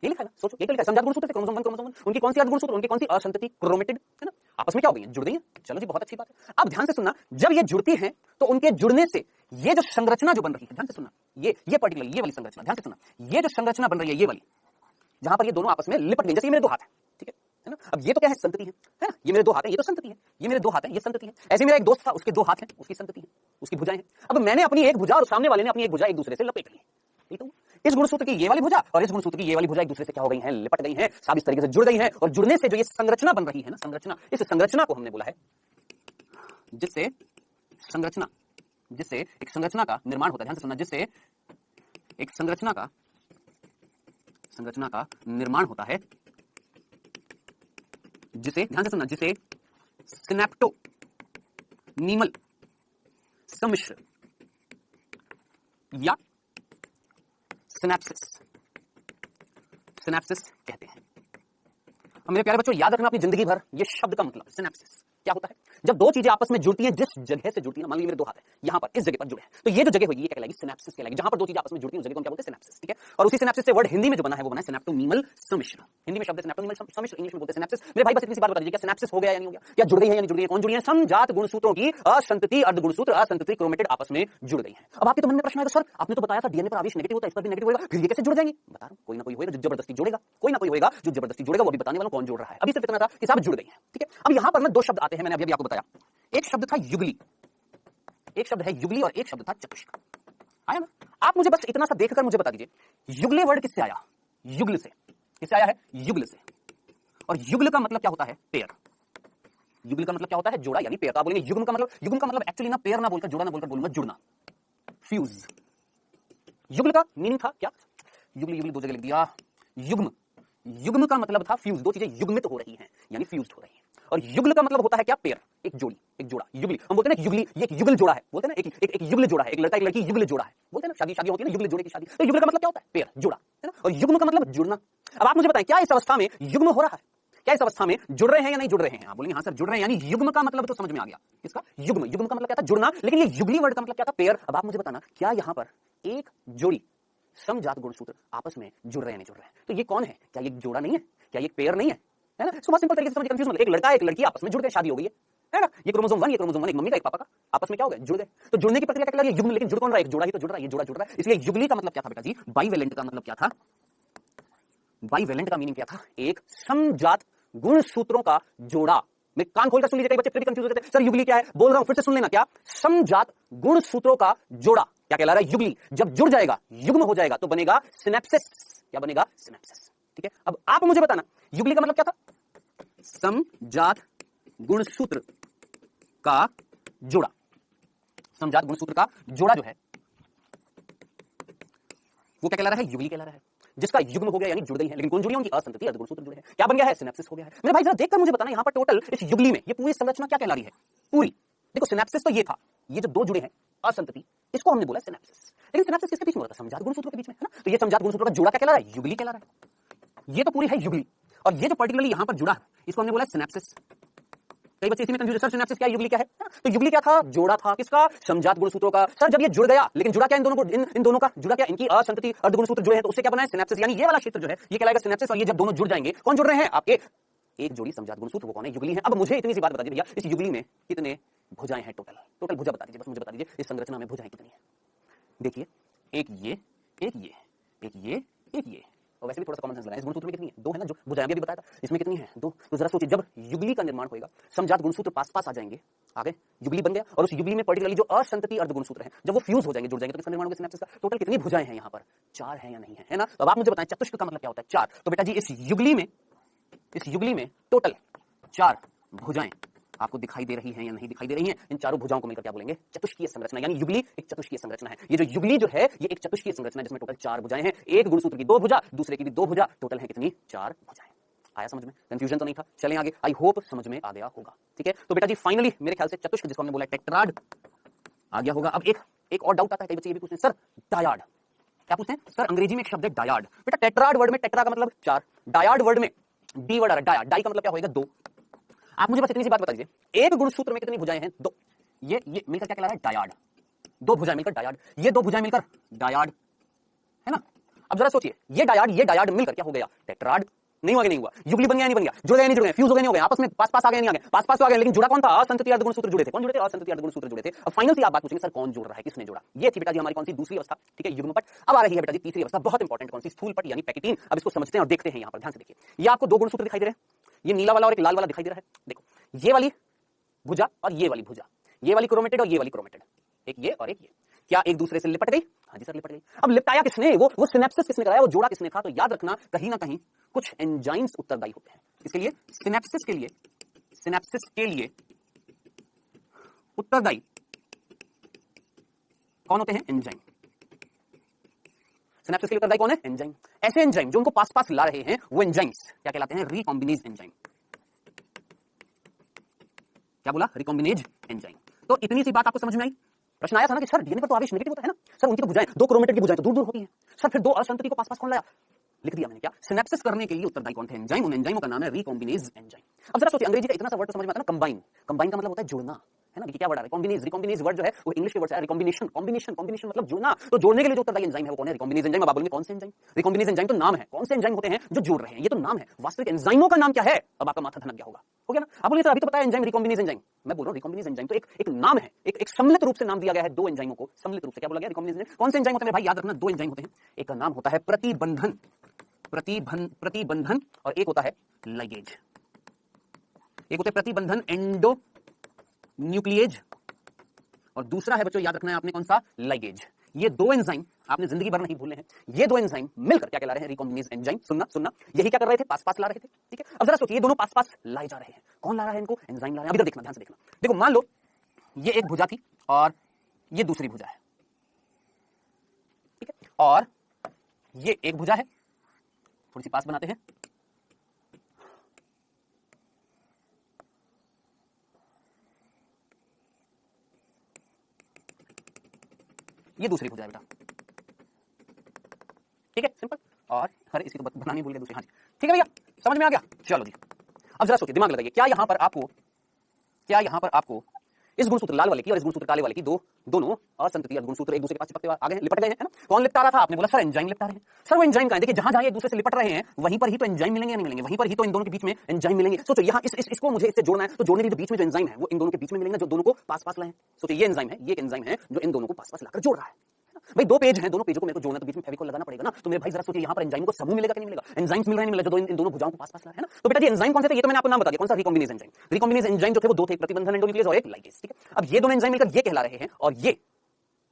ये लिखा है ना, सोचो ये लिखा है, समजात गुणसूत्र थे क्रोमोसोम 1 क्रोमोसोम 1, उनकी कौन सी अर्ध गुणसूत्र, उनकी कौन सी असंतति क्रोमेटिड, है ना, आपस में क्या हो गई है? जुड़ गई है। चलो जी बहुत अच्छी बात है। अब ध्यान से सुनना, जब ये जुड़ती हैं तो उनके जुड़ने से ये जो संरचना जो बन रही है, ध्यान से सुनना, ये पर्टिकुलर ये वाली संरचना, ध्यान से सुनना, ये जो संरचना बन रही है ये वाली, जहां पर ये दोनों आपस में लिपट गए, जैसे ये मेरे दो हाथ हैं, ठीक है ना, अब ये तो क्या है? संतति है ना, ये मेरे दो हाथ हैं, ये तो संतति है, ये मेरे दो हाथ हैं, ये संतति है। ऐसे मेरा एक दोस्त था, उसके दो हाथ हैं, उसकी संतति है, उसकी भुजाएं हैं। अब मैंने अपनी एक भुजा और सामने वाले ने अपनी एक भुजा एक दूसरे से लपेट ली, ठीक है। इस गुणसूत्र की ये वाली भुजा और इस गुणसूत्र की ये वाली भुजा एक दूसरे से क्या हो गई हैं? लिपट गई हैं, सब इस तरीके से जुड़ गई हैं, और जुड़ने से जो ये संरचना बन रही है ना, संरचना, इस संरचना को हमने बोला है, जिससे एक संरचना का निर्माण होता है। ध्यान से सुनना, जिससे एक संरचना का निर्माण होता है, जिसे, ध्यान से सुनना, जिसे सिनेप्टोनीमल सम्मिश्र या सिनेप्सिस कहते हैं। अब मेरे प्यारे बच्चों याद रखना अपनी जिंदगी भर, ये शब्द का मतलब सिनेप्सिस क्या होता है? जब दो चीजें आपस में जुड़ती हैं, जिस जगह से जुड़ती है, मान लीजिए मेरे दो हाथ है, यहां पर इस जगह पर जुड़े हैं, तो ये जो जगह होगी ये क्या कहलाएगी? सिनेप्सिस कहलाएगी। जहां पर दो चीजें आपस में जुड़ती हैं उस जगह को क्या बोलते हैं? सिनेप्सिस। ठीक है, और उसी सिनेप्सिस से वर्ड हिंदी में जो बना है वो बना है सिनेप्टोनीमल सम्मिश्र। हिंदी में शब्द सिनेप्टोनीमल सम्मिश्र, इंग्लिश में बोलते हैं सिनेप्सिस। मेरे भाई बस इतनी सी बात बता दीजिए, क्या सिनेप्सिस हो गया या नहीं हो गया? क्या जुड़ गई है या नहीं जुड़ गई है? कौन जुड़ी है? समजात गुणसूत्रों की असंतति अर्ध गुणसूत्र, असंतति क्रोमेटिड आपस में जुड़ गई है। अब आपके तो मन में प्रश्न आएगा, सर आपने तो बताया था डीएनए पर आवेश नेगेटिव होता है, इस पर भी नेगेटिव होगा, फिर ये कैसे जुड़ जाएंगे? बता रहा हूं, कोई ना कोई होगा जो जबरदस्ती जोड़ेगा, कोई ना कोई होगा जो जबरदस्ती जोड़ेगा, वो भी बताने वाला कौन जोड़ रहा है। अभी सिर्फ इतना था कि सब जुड़ गई है। ठीक है, अब यहां पर ना दो शब्द आते हैं, मैंने अभी आपको बताया, एक शब्द था युगली, एक शब्द है युगली और एक शब्द था चतुष्क। आया ना? आप मुझे बस इतना सा देखकर मुझे बता दीजिए, युगले वर्ड किससे आया? युगल से। किससे आया है? युगल से। और युगल का मतलब क्या होता है? पेयर। युगल का मतलब क्या होता है? जोड़ा, यानी पेयर। तो आप बोलेंगे युग्म का मतलब एक्चुअली ना पेयर ना बोलकर जोड़ा ना बोलकर बोलूंगा जुड़ना, फ्यूज। युगल का मीनिंग था क्या? युगली दो जगह लिख दिया। युग्म का मतलब था फ्यूज, दो चीजें युग्मित हो रही हैं यानी फ्यूज्ड हो रही हैं। और युगल का मतलब होता है क्या? पेयर, एक जोड़ी, एक जोड़ा। युगली हम बोलते हैं ना, युगली ये एक युगल जोड़ा है, बोलते हैं ना, एक युगल जोड़ा है, एक लड़का एक लड़की युगल जोड़ा है, बोलते हैं ना, शादी होती है ना, युगल जोड़े की शादी। तो युगल का मतलब क्या होता है? पेयर, जोड़ा, है ना। और युग्म का मतलब जुड़ना। अब आप मुझे बताएं, क्या इस अवस्था में युग्म हो रहा है? क्या इस अवस्था में जुड़ रहे हैं या नहीं जुड़ रहे हैं? आप बोलेंगे हाँ सर जुड़ रहे हैं, यानी युग्म का मतलब तो समझ में आ गया। इसका युग्म का मतलब क्या था? जुड़ना। लेकिन ये युगली वर्ड का मतलब क्या था? पेयर। अब आप मुझे बताना, क्या यहां पर एक जोड़ी समजात गुणसूत्र आपस में जुड़ रहे हैं नहीं जुड़ रहे हैं? तो ये कौन है? क्या ये जोड़ा नहीं है? क्या ये पेयर नहीं है? है ना? बहुत सिंपल तरीके से समझिए, कंफ्यूज मत। एक लड़का एक लड़की आपस में जुड़ गए, शादी हो गई है ना। ये क्रोमोसोम 1 एक मम्मी का एक पापा का, आपस में क्या हो गया? जुड़ गए। तो जुड़ने की प्रक्रिया क्या कहलाती है? युग्म। लेकिन जुड़ कौन रहा है? एक जोड़ा ही तो जुड़ रहा है, ये जोड़ा जुड़ रहा है। इसलिए युगली का मतलब क्या था बेटा जी? बाइवेलेंट का मतलब क्या था? बाइवेलेंट का मीनिंग क्या था? एक समजात गुणसूत्रों का जोड़ा। मैं कान खोलकर सुन लीजिए, कई बच्चे फिर भी कंफ्यूज होते हैं, सर युगली क्या है? बोल रहा हूं, फिर से सुन लेना। क्या? समजात गुणसूत्रों का जोड़ा क्या कहला रहा है? युगली। जब जुड़ जाएगा, युग्म हो जाएगा, तो बनेगा सिनेप्सिस। क्या बनेगा? सिनेप्सिस। ठीक है, अब आप मुझे बताना, युगली का मतलब क्या था? समजात गुणसूत्र का जोड़ा। समजात गुणसूत्र का जोड़ा जो है वो क्या कहला रहा है? युगली कहला रहा है। जिसका युग्म हो गया यानी जुड़ गई है, लेकिन कौन जुड़ी है? उनकी असंतति अर्ध गुणसूत्र जुड़े हैं। क्या बन गया है? सिनेप्सिस हो गया है। मेरे भाई जरा देखकर मुझे बताना, यहां पर टोटल इस युगली में ये पूरी संरचना क्या कहला रही है? पूरी देखो सिनेप्सिस तो ये था, ये जो दो जुड़े हैं असंतति, इसको हमने बोला सिनेप्सिस। लेकिन सिनेप्सिस किसके बीच में होता है? समजात गुणसूत्र के बीच में, है ना? तो ये समजात गुणसूत्र का जोड़ा क्या कहला रहा है? युगली कहला रहा है। ये तो पूरी है युगली, और ये जो पर्टिकुलरली यहां पर जुड़ा है इसको हमने बोला सिनेप्सिस। कई बच्चे इसी में कंफ्यूज, सर सिनेप्सिस क्या है, युगली क्या है? तो युगली क्या था? जोड़ा था किसका? समजात गुणसूत्रों का। सर जब ये जुड़ गया, लेकिन जुड़ा क्या इन दोनों को, इन दोनों का जुड़ा क्या? इनकी असंतति अर्ध गुणसूत्र जुड़े हैं, तो उससे क्या बना है? सिनेप्सिस। यानी ये वाला क्षेत्र जो है ये कहलाएगा सिनेप्सिस। और ये जब दोनों जुड़ जाएंगे, कौन जुड़ रहे हैं? आपके एक जोड़ी समजात गुणसूत्र, वो कौन है? युगली है। अब मुझे इतनी सी बात बता दीजिए भैया, इस युगली में कितने भुजाएं हैं? टोटल भुजा बता दीजिए, बस मुझे बता दीजिए इस संरचना में भुजाएं कितनी है? देखिए, एक ये, एक ये, एक ये, एक ये, और वैसे भी थोड़ा सा कॉमन सेंस लगाएं, इस गुणसूत्र में कितनी है? दो है ना, जो भुजाएं अभी बताया था, इसमें कितनी है? दो। तो जरा सोचिए, जब युगली का निर्माण होगा, समजात गुणसूत्र पास पास आ जाएंगे, आगे युगली बन गया, और उस युगली में पर्टिकुलरली जो असंतति अर्ध गुणसूत्र है, जब वो फ्यूज हो जाएंगे, जुड़ जाएंगे, तो किसका निर्माण होगा? सिनेप्सिस का। टोटल कितनी भुजाएं हैं यहाँ पर? 4 है या नहीं है? है ना? तो अब आप मुझे बताएं चतुष्क का मतलब क्या होता है? 4। तो बेटा जी इस युगली में टोटल 4 भुजाएं आपको दिखाई दे रही हैं या नहीं दिखाई दे रही हैं? इन चारों भुजाओं को मिलकर क्या बोलेंगे? चतुष्कीय संरचना। यानी युगली एक चतुष्कीय संरचना है। ये जो युगली जो है ये एक चतुष्कीय संरचना है जिसमें टोटल 4 भुजाएं हैं। एक गुणसूत्र की 2 भुजा, दूसरे की भी 2 भुजा, टोटल है कितनी? 4 भुजाएं। आया समझ में? कंफ्यूजन तो नहीं था? चलें आगे, आई होप समझ में आ गया होगा। ठीक है, तो बेटा जी फाइनली मेरे ख्याल से चतुष्क जिसको हमने बोला टेट्राड आ गया होगा। अब एक और डाउट आता है, कई बच्चे ये भी पूछते हैं सर डायाड क्या पूछते हैं? सर अंग्रेजी में एक शब्द है डायाड। बेटा टेट्राड वर्ड में टेट्रा का मतलब 4, डायाड वर्ड में डी वर्ड आ रहा है, डाया, डाई का मतलब क्या होगा? 2। आप मुझे बस इतनी सी बात बता दीजिए, एक गुणसूत्र में कितनी भुजाएं हैं? 2। ये मिलकर क्या कहला रहा है? डायाड। 2 भुजाएं मिलकर डायाड, ये 2 भुजाएं मिलकर डायाड, है ना? अब जरा सोचिए, ये डायाड मिलकर क्या हो गया? टेट्राड। नहीं हुआ कि नहीं हुआ? युगली बन गया नहीं बन गया? जुड़ गया नहीं जुड़ गया? फ्यूज हो गया नहीं हो गया? आपस में पास पास आ गए नहीं आ गए? पास पास तो आ गए, लेकिन जुड़ा कौन था? असंतति अर्ध गुणसूत्र जुड़े थे। कौन जुड़े थे? असंतति अर्ध गुणसूत्र जुड़े थे। अब फाइनल से आप बात पूछेंगे सर कौन जोड़ रहा है, किसने जोड़ा? ये थी बेटा जी हमारी कौन सी? दूसरी अवस्था। ठीक है, युग्मपट। अब आ रही है बेटा जी तीसरी अवस्था, बहुत इंपॉर्टेंट, कौन सी? स्थूलपट यानी पैकेटीन। अब इसको समझते हैं और देखते हैं। यहां पर ध्यान से देखिए, ये आपको 2 गुणसूत्र दिखाई दे रहे हैं, ये नीला वाला और एक लाल वाला दिखाई दे रहा है। देखो, ये वाली भुजा और ये वाली भुजा, ये वाली क्रोमेटेड और ये वाली क्रोमेटेड, एक ये और एक ये, क्या एक दूसरे से लिपट गई? हाँ जी सर लिपट गई। अब लिपटाया किसने? वो सिनेप्सिस किसने कराया? वो जोड़ा किसने था? तो याद रखना कहीं ना कहीं कुछ एंजाइम्स उत्तरदायी होते हैं इसके लिए। सिनेप्सिस के लिए उत्तरदायी कौन होते हैं? एंजाइम। सिनेप्सिस के लिए उत्तरदायी कौन है? एंजाइम। ऐसे एंजाइम जो उनको पास पास ला रहे हैं वो एंजाइम्स क्या कहलाते हैं? Recombinase enzyme. क्या बोला? Recombinase enzyme. तो इतनी सी बात आपको समझ में आई? प्रश्न आया था ना कि सर डीएनए पर तो आवेश नेगेटिव होता है ना, सर उनकी तो भुजाएं 2 क्रोमेटेड की भुजाएं तो दूर दूर होती हैं, सर फिर 2 असंतति को पास पास कौन लाया? लिख दिया मैंने। क्या? सिनेप्सिस करने के लिए उत्तरदायी कौन थे? एंजाइम। उन एंजाइमों का नाम है रिकॉम्बिनेज एंजाइम। अब जरा सोचिए, अंग्रेजी का इतना सा वर्ड तो समझ में आता है ना, कंबाइन। कंबाइन का मतलब होता है जुड़ना, है ना? क्या वर्ड आ रहा है? कॉम्बिनेज। रिकॉम्बिनेज वर्ड जो है वो इंग्लिश के वर्ड से रिकॉम्बिनेशन। कॉम्बिनेशन मतलब जुड़ना। तो जोड़ने के लिए जो उत्तरदायी एंजाइम है वो कौन है? Recombinase enzyme. अब आप बोलेंगे कौन से एंजाइम? रिकॉम्बिनेज एंजाइम तो नाम है, कौन से एंजाइम होते हैं जो जोड़ रहे हैं? ये तो नाम है, वास्तविक एंजाइमों का नाम क्या है? अब आपका माथा धनक गया होगा, हो गया ना? आप बोलिए सर अभी तो पता है एंजाइम रिकॉम्बिनेज एंजाइम। मैं बोल रहा हूं रिकॉम्बिनेज एंजाइम तो एक नाम है, एक सम्मिलित रूप से नाम दिया गया है 2 एंजाइमों को, सम्मिलित रूप से क्या बोला गया? Recombinase enzyme. कौन से एंजाइम होते हैं भाई? याद रखना 2 एंजाइम होते हैं, एक का नाम होता है प्रतिबंधन और एक होता है लाइगेज। एक होता है प्रतिबंधन एंडो न्यूक्लिएज और दूसरा है बच्चों याद रखना है आपने कौन सा? लाइगेज। ये 2 एंजाइम आपने जिंदगी भर नहीं भूलने हैं। ये 2 एंजाइम मिलकर क्या कहला रहे हैं? Recombinase enzyme. सुनना, यही क्या कर रहे थे? पास पास ला रहे थे। ठीक है, अब जरा सोचिए, ये दोनों पास पास लाए जा रहे हैं, कौन ला रहा है इनको? एंजाइम ला रहा है। अभी देखना, ध्यान से देखना। देखो मान लो ये एक भुजा थी और ये दूसरी भुजा है, ठीक है, और ये एक भुजा है, थोड़ी सी पास बनाते हैं, ये दूसरी भुजा है बेटा, ठीक है, सिंपल। और अरे इसकी तो बनानी भूल गए दूसरी। हाँ जी ठीक है भैया, समझ में आ गया? चलो जी, अब जरा सोचिए, दिमाग लगाइए, क्या यहां पर आपको इस गुणसूत्र लाल वाले की और इस गुणसूत्र काले वाले की दोनों असंतति गुणसूत्र एक दूसरे के पास चिपकते हुए आ गए हैं, लिपट गए हैं, है ना? कौन लिपटा रहा था? आपने बोला सर एंजाइम लिपटा रहे हैं। सर वो एंजाइम कहां है? देखिए जहां एक दूसरे से लिपट रहे हैं वहीं पर ही तो एंजाइम मिलेंगे या नहीं मिलेंगे? वहीं पर ही तो इन दोनों के बीच में एंजाइम मिलेंगे। सोचो यहाँ इसको मुझे इससे जोड़ना है, तो जोड़ने के लिए बीच में जो एंजाइम है वो इन दोनों के बीच में मिलेंगे जो दोनों को पास पास लाए। सोचो ये एंजाइम है, ये एक एंजाइम है जो इन दोनों को पास पास लाकर जोड़ रहा है। भाई 2 पेज हैं, दोनों पेजों को मेरे को जोड़ना, तो बीच में फेविकोल लगाना पड़ेगा ना। तो मेरे भाई जरा सोचिए, यहाँ पर एंजाइम को समूह मिलेगा कि नहीं मिलेगा? एंजाइम्स मिल रहे हैं नहीं मिल रहे, जो इन दोनों भुजाओं को पास पास ला है ना। तो बेटा जी एंजाइम कौन से थे? ये तो मैंने आपको नाम बता दिया, कौन सा? Recombinase enzyme. रिकॉम्बिनेज एंजाइम जो थे वो 2 थे, प्रतिबंधन एंडोन्यूक्लियस और एक लाइगेज। ठीक है, अब ये दोनों एंजाइम मिलकर ये कहला रहे हैं और ये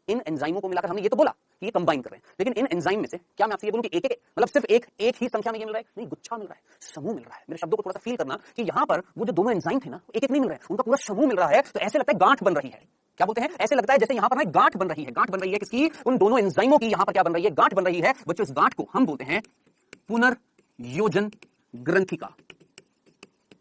इन एंजाइमों को मिलाकर हमने ये तो बोला कि ये कंबाइन कर रहे हैं, लेकिन इन एंजाइम में से क्या मैं आपसे ये बोलूं कि एक मतलब सिर्फ एक ही संख्या में ये मिल रहा है? नहीं, गुच्छा मिल रहा है, समूह मिल रहा है। मेरे शब्दों को थोड़ा सा फील करना कि यहाँ पर वो जो दोनों एंजाइम थे ना, एक नहीं मिल रहा है, उनका पूरा समूह मिल रहा है। तो ऐसे लगता है गांठ बन रही है। क्या बोलते हैं? ऐसे लगता है जैसे यहाँ पर ना गांठ बन रही है। गांठ बन रही है किसकी? उन दोनों एंजाइमों की। यहाँ पर क्या बन रही है? गांठ बन रही है बच्चों। इस गांठ को हम बोलते हैं पुनर्योजन ग्रंथिका।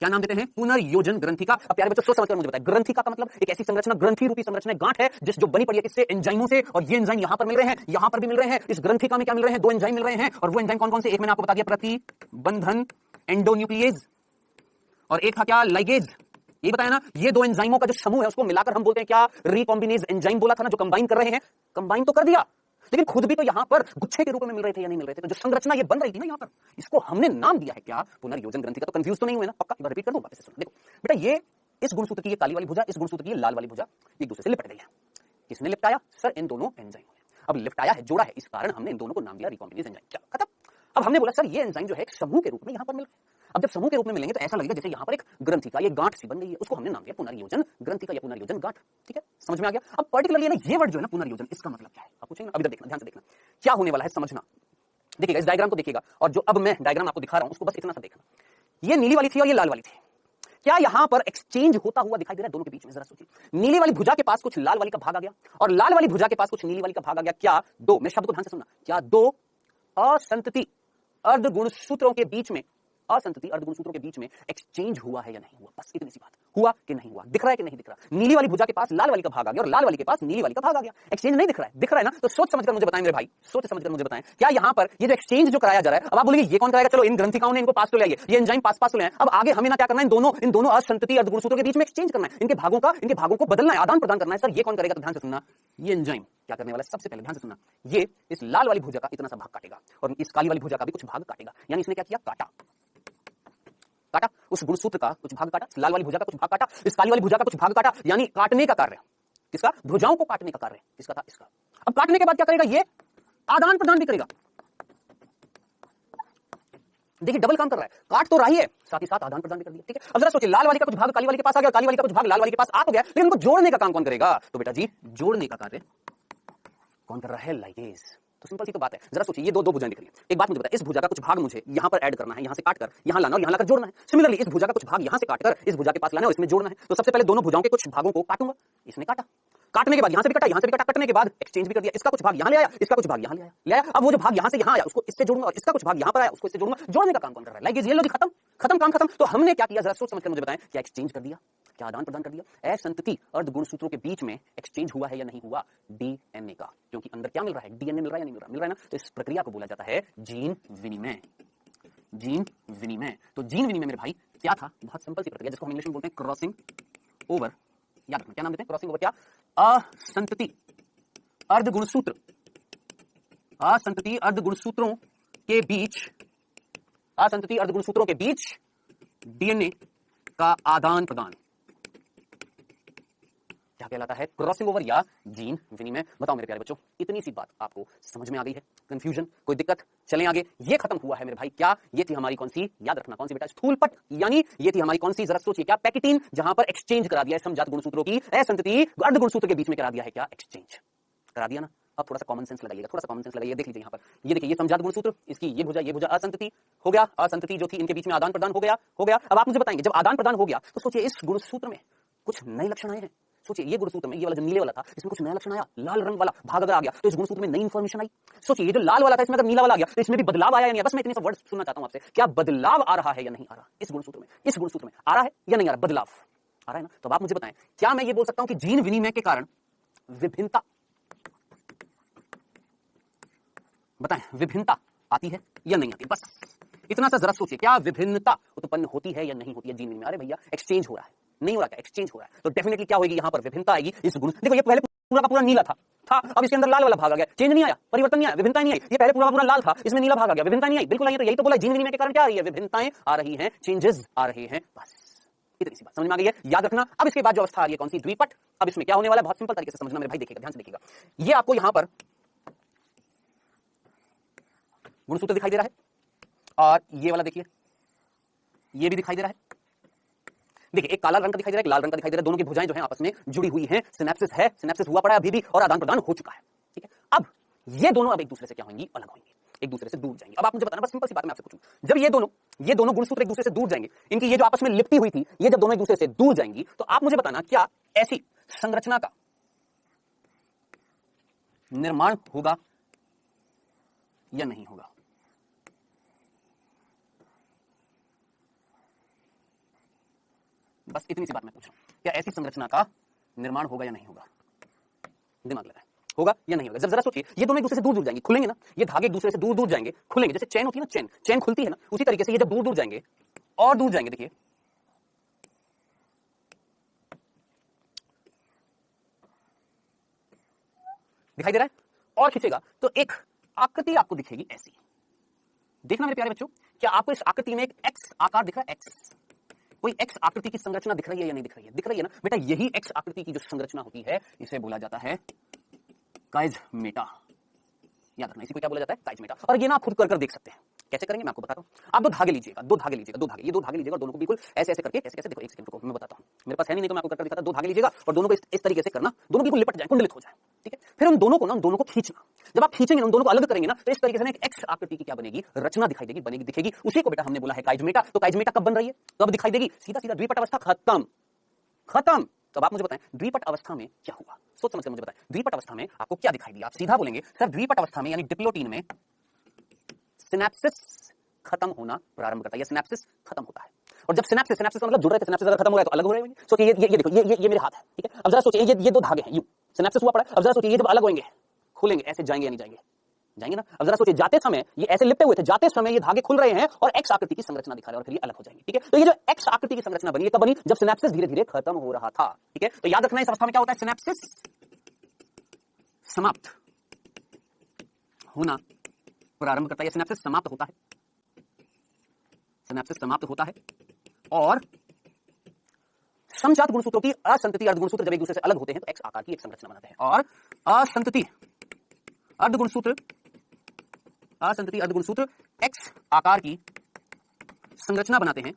क्या नाम देते हैं? पुनर्योजन ग्रंथि का। अब प्यारे बच्चों सोच समझकर मुझे बताएं, ग्रंथि का मतलब एक ऐसी संरचना, ग्रंथि रूपी संरचना, गांठ है जिस जो बनी पड़ी है किससे? एंजाइमों से। और ये एंजाइम यहां पर मिल रहे हैं, यहां पर भी मिल रहे हैं। इस ग्रंथिका में क्या मिल रहे हैं? दो एंजाइम मिल रहे हैं। और वो एंजाइम कौन कौन से? एक मैंने आपको बता दिया प्रतिबंधन एंडोन्यूक्लिएज, और एक था क्या? लाइगेज। ये बताया ना, ये दो एंजाइमों का जो समूह है उसको मिलाकर हम बोलते हैं क्या? रिकॉम्बिनेज एंजाइम बोला था ना, जो कंबाइन कर रहे हैं। कंबाइन तो कर दिया, लेकिन खुद भी तो यहां पर गुच्छे के रूप में मिल रहे थे या नहीं मिल रहे थे? तो जो संरचना ये बन रही थी ना यहां पर, इसको हमने नाम दिया है क्या? पुनर्योजन ग्रंथि का। तो कंफ्यूज तो नहीं हुए ना? पक्का एक बार रिपीट कर दूं वापस से सुनो। देखो बेटा, ये इस गुणसूत्र की ये काली वाली भुजा, इस गुणसूत्र की ये लाल वाली भुजा एक दूसरे से लिपट गई है। किसने लिपटाया? सर इन दोनों एंजाइमों ने। अब लिपटाया है, जोड़ा है, इस कारण हमने इन दोनों को नाम दिया रिकॉम्बिनेज एंजाइम। क्या खत्म? अब हमने बोला सर ये एंजाइम जो है एक समूह के रूप में यहां पर मिल रहे हैं। अब जब समूह के रूप में मिलेंगे तो ऐसा लगेगा जैसे यहां पर एक ग्रंथि का ये गांठ सी बन गई है, उसको हमने नाम दिया पुनर्योजन ग्रंथि का या पुनर्योजन गांठ। ठीक है, समझ में आ गया? अब पर्टिकुलरली ना ये वर्ड जो है ना पुनर्योजन, इसका मतलब क्या है आप पूछेंगे ना? अब इधर देखना, ध्यान से देखना क्या होने वाला है, समझना। देखिएगा इस डायग्राम को देखिएगा, और जो अब मैं डायग्राम आपको दिखा रहा हूं उसको बस इतना सा देखना। ये नीली वाली थी और ये लाल वाली थी। क्या यहां पर एक्सचेंज होता हुआ दिखाई दे रहा है दोनों के बीच में? जरा सोचिए। नीली वाली भुजा के पास कुछ लाल वाली का भाग आ गया, और लाल वाली भुजा के पास कुछ नीली वाली का भाग आ गया। क्या दो, मेरे शब्द को ध्यान से सुनना, क्या दो असंतति अर्धगुणसूत्रों के बीच में, असंतति अर्धगुणसूत्रों के बीच में एक्सचेंज हुआ है या नहीं हुआ? बस इतनी सी बात। हुआ कि नहीं हुआ? दिख रहा है कि नहीं दिख रहा? नीली वाली भुजा के पास लाल वाली का भाग आ गया और लाल वाली के पास नीली वाली का भाग आ गया। एक्सचेंज नहीं दिख रहा है? दिख रहा है ना? तो सोच समझकर मुझे बताएं मेरे भाई, सोच समझकर मुझे बताएं, क्या यहां पर ये जो एक्सचेंज जो कराया जा रहा है, अब आप बोलेंगे ये कौन कराएगा? चलो इन ग्रंथिकाओं ने इनको पास तो ले आइए, ये एंजाइम पास तो ले आए। अब आगे हमें ना क्या करना है? इन दोनों असंतति अर्धगुणसूत्रों के बीच में एक्सचेंज करना है, इनके भागों को बदलना है, आदान प्रदान करना है। सर ये कौन करेगा? तो ध्यान से सुनना, ये एंजाइम क्या करने वाला है? सबसे पहले ध्यान से सुनना, ये इस लाल वाली भुजा का इतना सा भाग काटेगा और इस काली वाली भुजा का भी कुछ भाग काटेगा। यानी इसने क्या किया? काटा, उस गुणसूत्र का कुछ भाग काटा, लाल वाली भुजा का कुछ भाग काटा, इस काली वाली भुजा का कुछ भाग काटा। यानी काटने का कार्य किसका? भुजाओं को काटने का कार्य किसका था? इसका। अब काटने के बाद क्या करेगा? ये आदान प्रदान भी करेगा। देखिए डबल काम कर रहा है, काट तो रही है, साथ ही साथ आदान प्रदान भी कर दिया। ठीक है, अब जरा सोचिए, लाल वाली का कुछ भाग काली वाली के पास आ गया, काली वाली का कुछ भाग लाल वाली के पास आ तो गया, लेकिन उनको जोड़ने का काम कौन करेगा? तो बेटा जी जोड़ने का कार्य कौन कर रहा है? लाइगेज। तो सिंपल सी तो बात है। जरा सोचिए, ये दो भुजाएं दिख रही हैं। एक बात मुझे बताइए, इस भुजा का कुछ भाग मुझे यहां पर ऐड करना है, यहां से काटकर यहां लाना और यहां लाकर जोड़ना है। सिमिलरली इस भुजा का कुछ भाग यहां से काटकर इस भुजा के पास लाना और इसमें जोड़ना है। तो सबसे पहले दोनों भुजाओं के कुछ भागों को काटूंगा। इसने काटा, काटने के बाद यहां से भी काटा, यहां से भी काटा, कटने के बाद एक्सचेंज भी कर दिया। इसका कुछ भाग यहां ले आया, इसका कुछ भाग यहां ले आया। अब वो जो भाग यहां से यहां आया उसको इससे जोड़ूंगा और इसका कुछ भाग यहां पर आया उसको इससे जोड़ूंगा। जोड़ने का काम कौन कर रहा है? लाइगेज। ये लो जी, खत्म खत्म काम खत्म। तो हमने क्या किया? जरा सोच समझकर मुझे बताएं, क्या एक्सचेंज कर दिया? क्या आदान प्रदान कर दिया? असंतति अर्धगुणसूत्रों के बीच में एक्सचेंज हुआ है या नहीं हुआ? डीएनए का। क्योंकि अंदर क्या मिल रहा है? डीएनए मिल रहा है या नहीं मिल रहा? मिल रहा है ना? तो इस प्रक्रिया को बोला जाता है जीन विनिमय। जीन विनिमय। तो जीन विनिमय मेरे भाई क्या था? बहुत सिंपल सी प्रक्रिया जिसको हम इंग्लिश में बोलते हैं क्रॉसिंग ओवर। याद रखना क्या नाम देते हैं? Crossing over. क्या? असंतति अर्धगुणसूत्र, असंतति अर्धगुणसूत्रों के बीच, असंतति अर्धगुणसूत्रों के बीच डीएनए का आदान प्रदान क्या कहलाता है? क्रॉसिंग ओवर या जीन विनिमय। बताओ मेरे प्यारे बच्चों, इतनी सी बात आपको समझ में आ गई है? कंफ्यूजन, कोई दिक्कत? चलें आगे। ये खत्म हुआ है मेरे भाई। क्या? ये थी हमारी कौन सी? याद रखना कौन सी बेटा? स्थूलपट। यानी ये थी हमारी कौन सी? जरा सोचिए, क्या? पैकेटीन, जहां पर एक्सचेंज करा दिया है समजात गुणसूत्रों की असंतति अर्धगुणसूत्र के बीच में करा दिया है। क्या? एक्सचेंज करा दिया ना। अब थोड़ा सा कॉमन सेंस लगाइएगा, थोड़ा सा कॉमन सेंस लगाइए। देख लीजिए यहाँ पर, ये देखिए, ये समजात गुणसूत्र, इसकी ये भुजा असंतति हो गया, असंतति जो थी इनके बीच में आदान प्रदान हो गया। अब आप मुझे बताएंगे, जब आदान प्रदान हो गया तो सोचिए इस गुणसूत्र में कुछ नए लक्षण आए हैं। सोचिए ये गुणसूत्र में, ये वाला जो नीले वाला था, इसमें कुछ नया लक्षण आया, लाल रंग वाला भाग अगर आ गया तो इस गुणसूत्र में नई इंफॉर्मेशन आई। सोचिए ये जो लाल वाला था, इसमें अगर नीला वाला आ गया तो इसमें भी बदलाव आया या नहीं? बस मैं इतने सा वर्ड सुनना चाहता हूं आपसे, क्या बदलाव आ रहा है या नहीं आ रहा? इस गुणसूत्र में, इस गुणसूत्र में आ रहा है या नहीं आ रहा? बदलाव आ रहा है ना? तो आप मुझे बताएं, क्या मैं ये बोल सकता हूं कि जीन विनिमय के कारण विभिन्नता, बताएं विभिन्नता आती है या नहीं आती? बस इतना सा जरा सोचिए, क्या विभिन्नता उत्पन्न होती है या नहीं होती है जीन विनिमय? अरे भैया एक्सचेंज हो रहा है, नहीं हो रहा? क्या एक्सचेंज हो रहा है? तो डेफिनेटली क्या होगी? यहां पर विभिन्नता आएगी इस गुण। देखो ये पहले पूरा का पूरा नीला था, अब इसके अंदर लाल वाला भाग आ गया, चेंज नहीं आया, परिवर्तन नहीं आया, विभिन्नता नहीं आई। ये पहले पूरा का पूरा लाल था, इसमें नीला भाग आ गया, विभिन्नता नहीं आई, बिल्कुल आई। तो यही तो बोला, जीन विनिमय के कारण क्या आ रही है? विभिन्नताएं आ रही हैं, चेंजेस आ रहे हैं। बस इतनी सी बात समझ में आ गई है? याद रखना। अब इसके बाद जो अवस्था आ रही है कौन सी? द्विपट। अब इसमें क्या होने वाला है? बहुत सिंपल तरीके से समझना मेरे भाई, देखिएगा, ध्यान से देखिएगा। ये आपको यहां पर गुणसूत्र दिखाई दे रहा है और ये वाला देखिए, ये भी दिखाई दे रहा है। देखिए एक काला रंग का दिखाई दे रहा है, एक लाल रंग का दिखाई दे रहा है। दोनों की भुजाएं जो हैं आपस में जुड़ी हुई हैं, सिनेप्सिस है, सिनेप्सिस हुआ पड़ा है अभी भी और आदान प्रदान हो चुका है। ठीक है, अब ये दोनों अब एक दूसरे से क्या होंगी? अलग होंगी, एक दूसरे से दूर जाएंगे। अब आप मुझे बताना, बस सिंपल सी बात मैं आपसे पूछूं, जब ये दोनों गुणसूत्र एक दूसरे से दूर जाएंगे, इनकी ये जो आपस में लिपटी हुई थी, ये जब दोनों एक दूसरे से दूर जाएंगी, तो आप मुझे बताना, क्या ऐसी संरचना का निर्माण होगा या नहीं होगा? बस इतनी सी बात मैं पूछ रहा हूं, क्या ऐसी संरचना का निर्माण होगा या नहीं होगा? दिमाग लगाए, होगा या नहीं होगा? जब जरा सोचिए, ये दोनों एक दूसरे से दूर दूर जाएंगे, खुलेंगे ना, ये धागे एक दूसरे से दूर दूर जाएंगे, खुलेंगे, जैसे चैन होती है ना, चैन खुलती है ना, उसी तरीके से ये जब दूर दूर जाएंगे और दूर जाएंगे, देखिए दिखाई दे रहा है, और खींचेगा तो एक आकृति आपको दिखेगी ऐसी। देखना मेरे प्यारे बच्चों, क्या आपको इस आकृति में एक एक्स आकार दिख रहा है? एक्स, कोई एक्स आकृति की संरचना दिख रही है या नहीं दिख रही है? दिख रही है ना बेटा, यही एक्स आकृति की जो संरचना होती है इसे बोला जाता है काइजमेटा। याद रखना, इसी को क्या बोला जाता है? काइजमेटा। और ये ना आप खुद कर देख सकते हैं, कैसे करेंगे मैं आपको बताता हूं। आप दो धागे लीजिएगा, दो धागे लीजिएगा, दो धागे, ये दो धागे लीजिएगा और दोनों को बिल्कुल ऐसे ऐसे करके, कैसे कैसे, देखो एक सेकंड रुको मैं बताता हूं, मेरे पास है नहीं तो मैं आपको करके दिखाता। दो धागे लीजिएगा और दोनों को इस तरीके से करना, दोनों बिल्कुल लिपट जाए, कुंडलित हो जाए, ठीक है। फिर उन दोनों को ना, उन दोनों को खींचना, जब आप खींचेंगे, उन दोनों को अलग करेंगे ना, तो इस तरीके से एक एक्स आकृति की क्या बनेगी? रचना दिखाई देगी, बनेगी, दिखेगी। उसी को बेटा हमने बोला है काइजमेटा। तो काइजमेटा कब बन रही है, कब दिखाई देगी? सीधा सीधा द्विपट अवस्था खत्म, खत्म। तो अब आप मुझे बताएं, द्विपट अवस्था में क्या हुआ? सोच समझ कर मुझे बताएं, द्विपट अवस्था में आपको क्या दिखाई दिया? आप सीधा बोलेंगे सर, द्विपट अवस्था में यानी डिप्लोटीन में सिनेप्सिस खत्म होना प्रारंभ करता है, या सिनेप्सिस खत्म होता है। और जब सिनेप्सिस का मतलब जुड़ रहे थे, सिनेप्सिस अगर खत्म हो गया तो अलग हो रहे होंगे। सोचिए ये देखो, ये मेरे हाथ है, ठीक है। अब जरा सोचिए, ये दो धागे हैं, यूं सिनेप्सिस हुआ पड़ा है। अब जरा सोचिए, ये जब अलग होंगे, खुलेंगे, ऐसे जाएंगे या नहीं जाएंगे? जाएंगे ना। अब जरा सोचिए, जाते समय ये ऐसे लिपटे हुए थे, जाते समय ये धागे खुल रहे हैं और एक्स आकृति की संरचना दिखा रहे हैं और फिर ये अलग हो जाएंगे, ठीक है। तो ये जो एक्स आकृति की संरचना बनी, ये कब बनी? जब सिनेप्सिस धीरे धीरे खत्म हो रहा था, ठीक है। तो याद रखना, इस अवस्था में क्या होता है? सिनेप्सिस समाप्त होना प्रारंभ करता है, सिनेप्सिस समाप्त होता है, सिनेप्सिस समाप्त होता है। और समजात गुणसूत्रों की असंतति अर्धगुणसूत्र जब एक दूसरे से अलग होते हैं तो एक्स आकार की एक संरचना बनाते हैं, और असंतति अर्धगुणसूत्र एक्स आकार की संरचना बनाते हैं,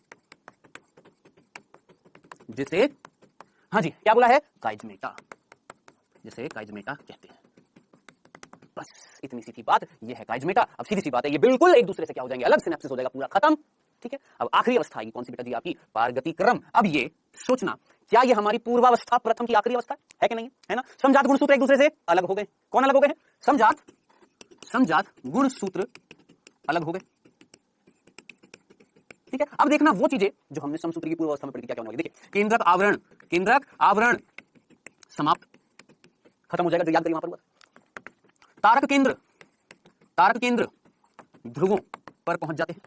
जिसे, हाँ जी, क्या बोला है? काइजमेटा, जिसे काइजमेटा कहते हैं। बस इतनी सी थी बात, ये है काइजमेटा। अब सीधी सी बात है, ये बिल्कुल एक दूसरे से क्या हो जाएंगे? अलग, सिनेप्सिस हो जाएगा, पूरा खत्म, ठीक है। अब आखिरी अवस्था आएगी, कौन सी बेटा जी? आपकी पारगतिक्रम। अब ये सोचना, क्या ये हमारी पूर्वावस्था प्रथम की आखिरी अवस्था है कि नहीं है ना? समजात गुणसूत्र एक दूसरे से अलग हो गए। कौन अलग हो गए हैं? समजात गुणसूत्र अलग हो गए, ठीक है। अब देखना वो चीजें जो हमने समसूत्र की पूर्वावस्था में पढ़ी, क्या क्या होने वाली। देखिए, केंद्रक आवरण समाप्त, खत्म हो जाएगा, जो याद करिए वहां पर हुआ। तारक केंद्र ध्रुवों पर पहुंच जाते हैं।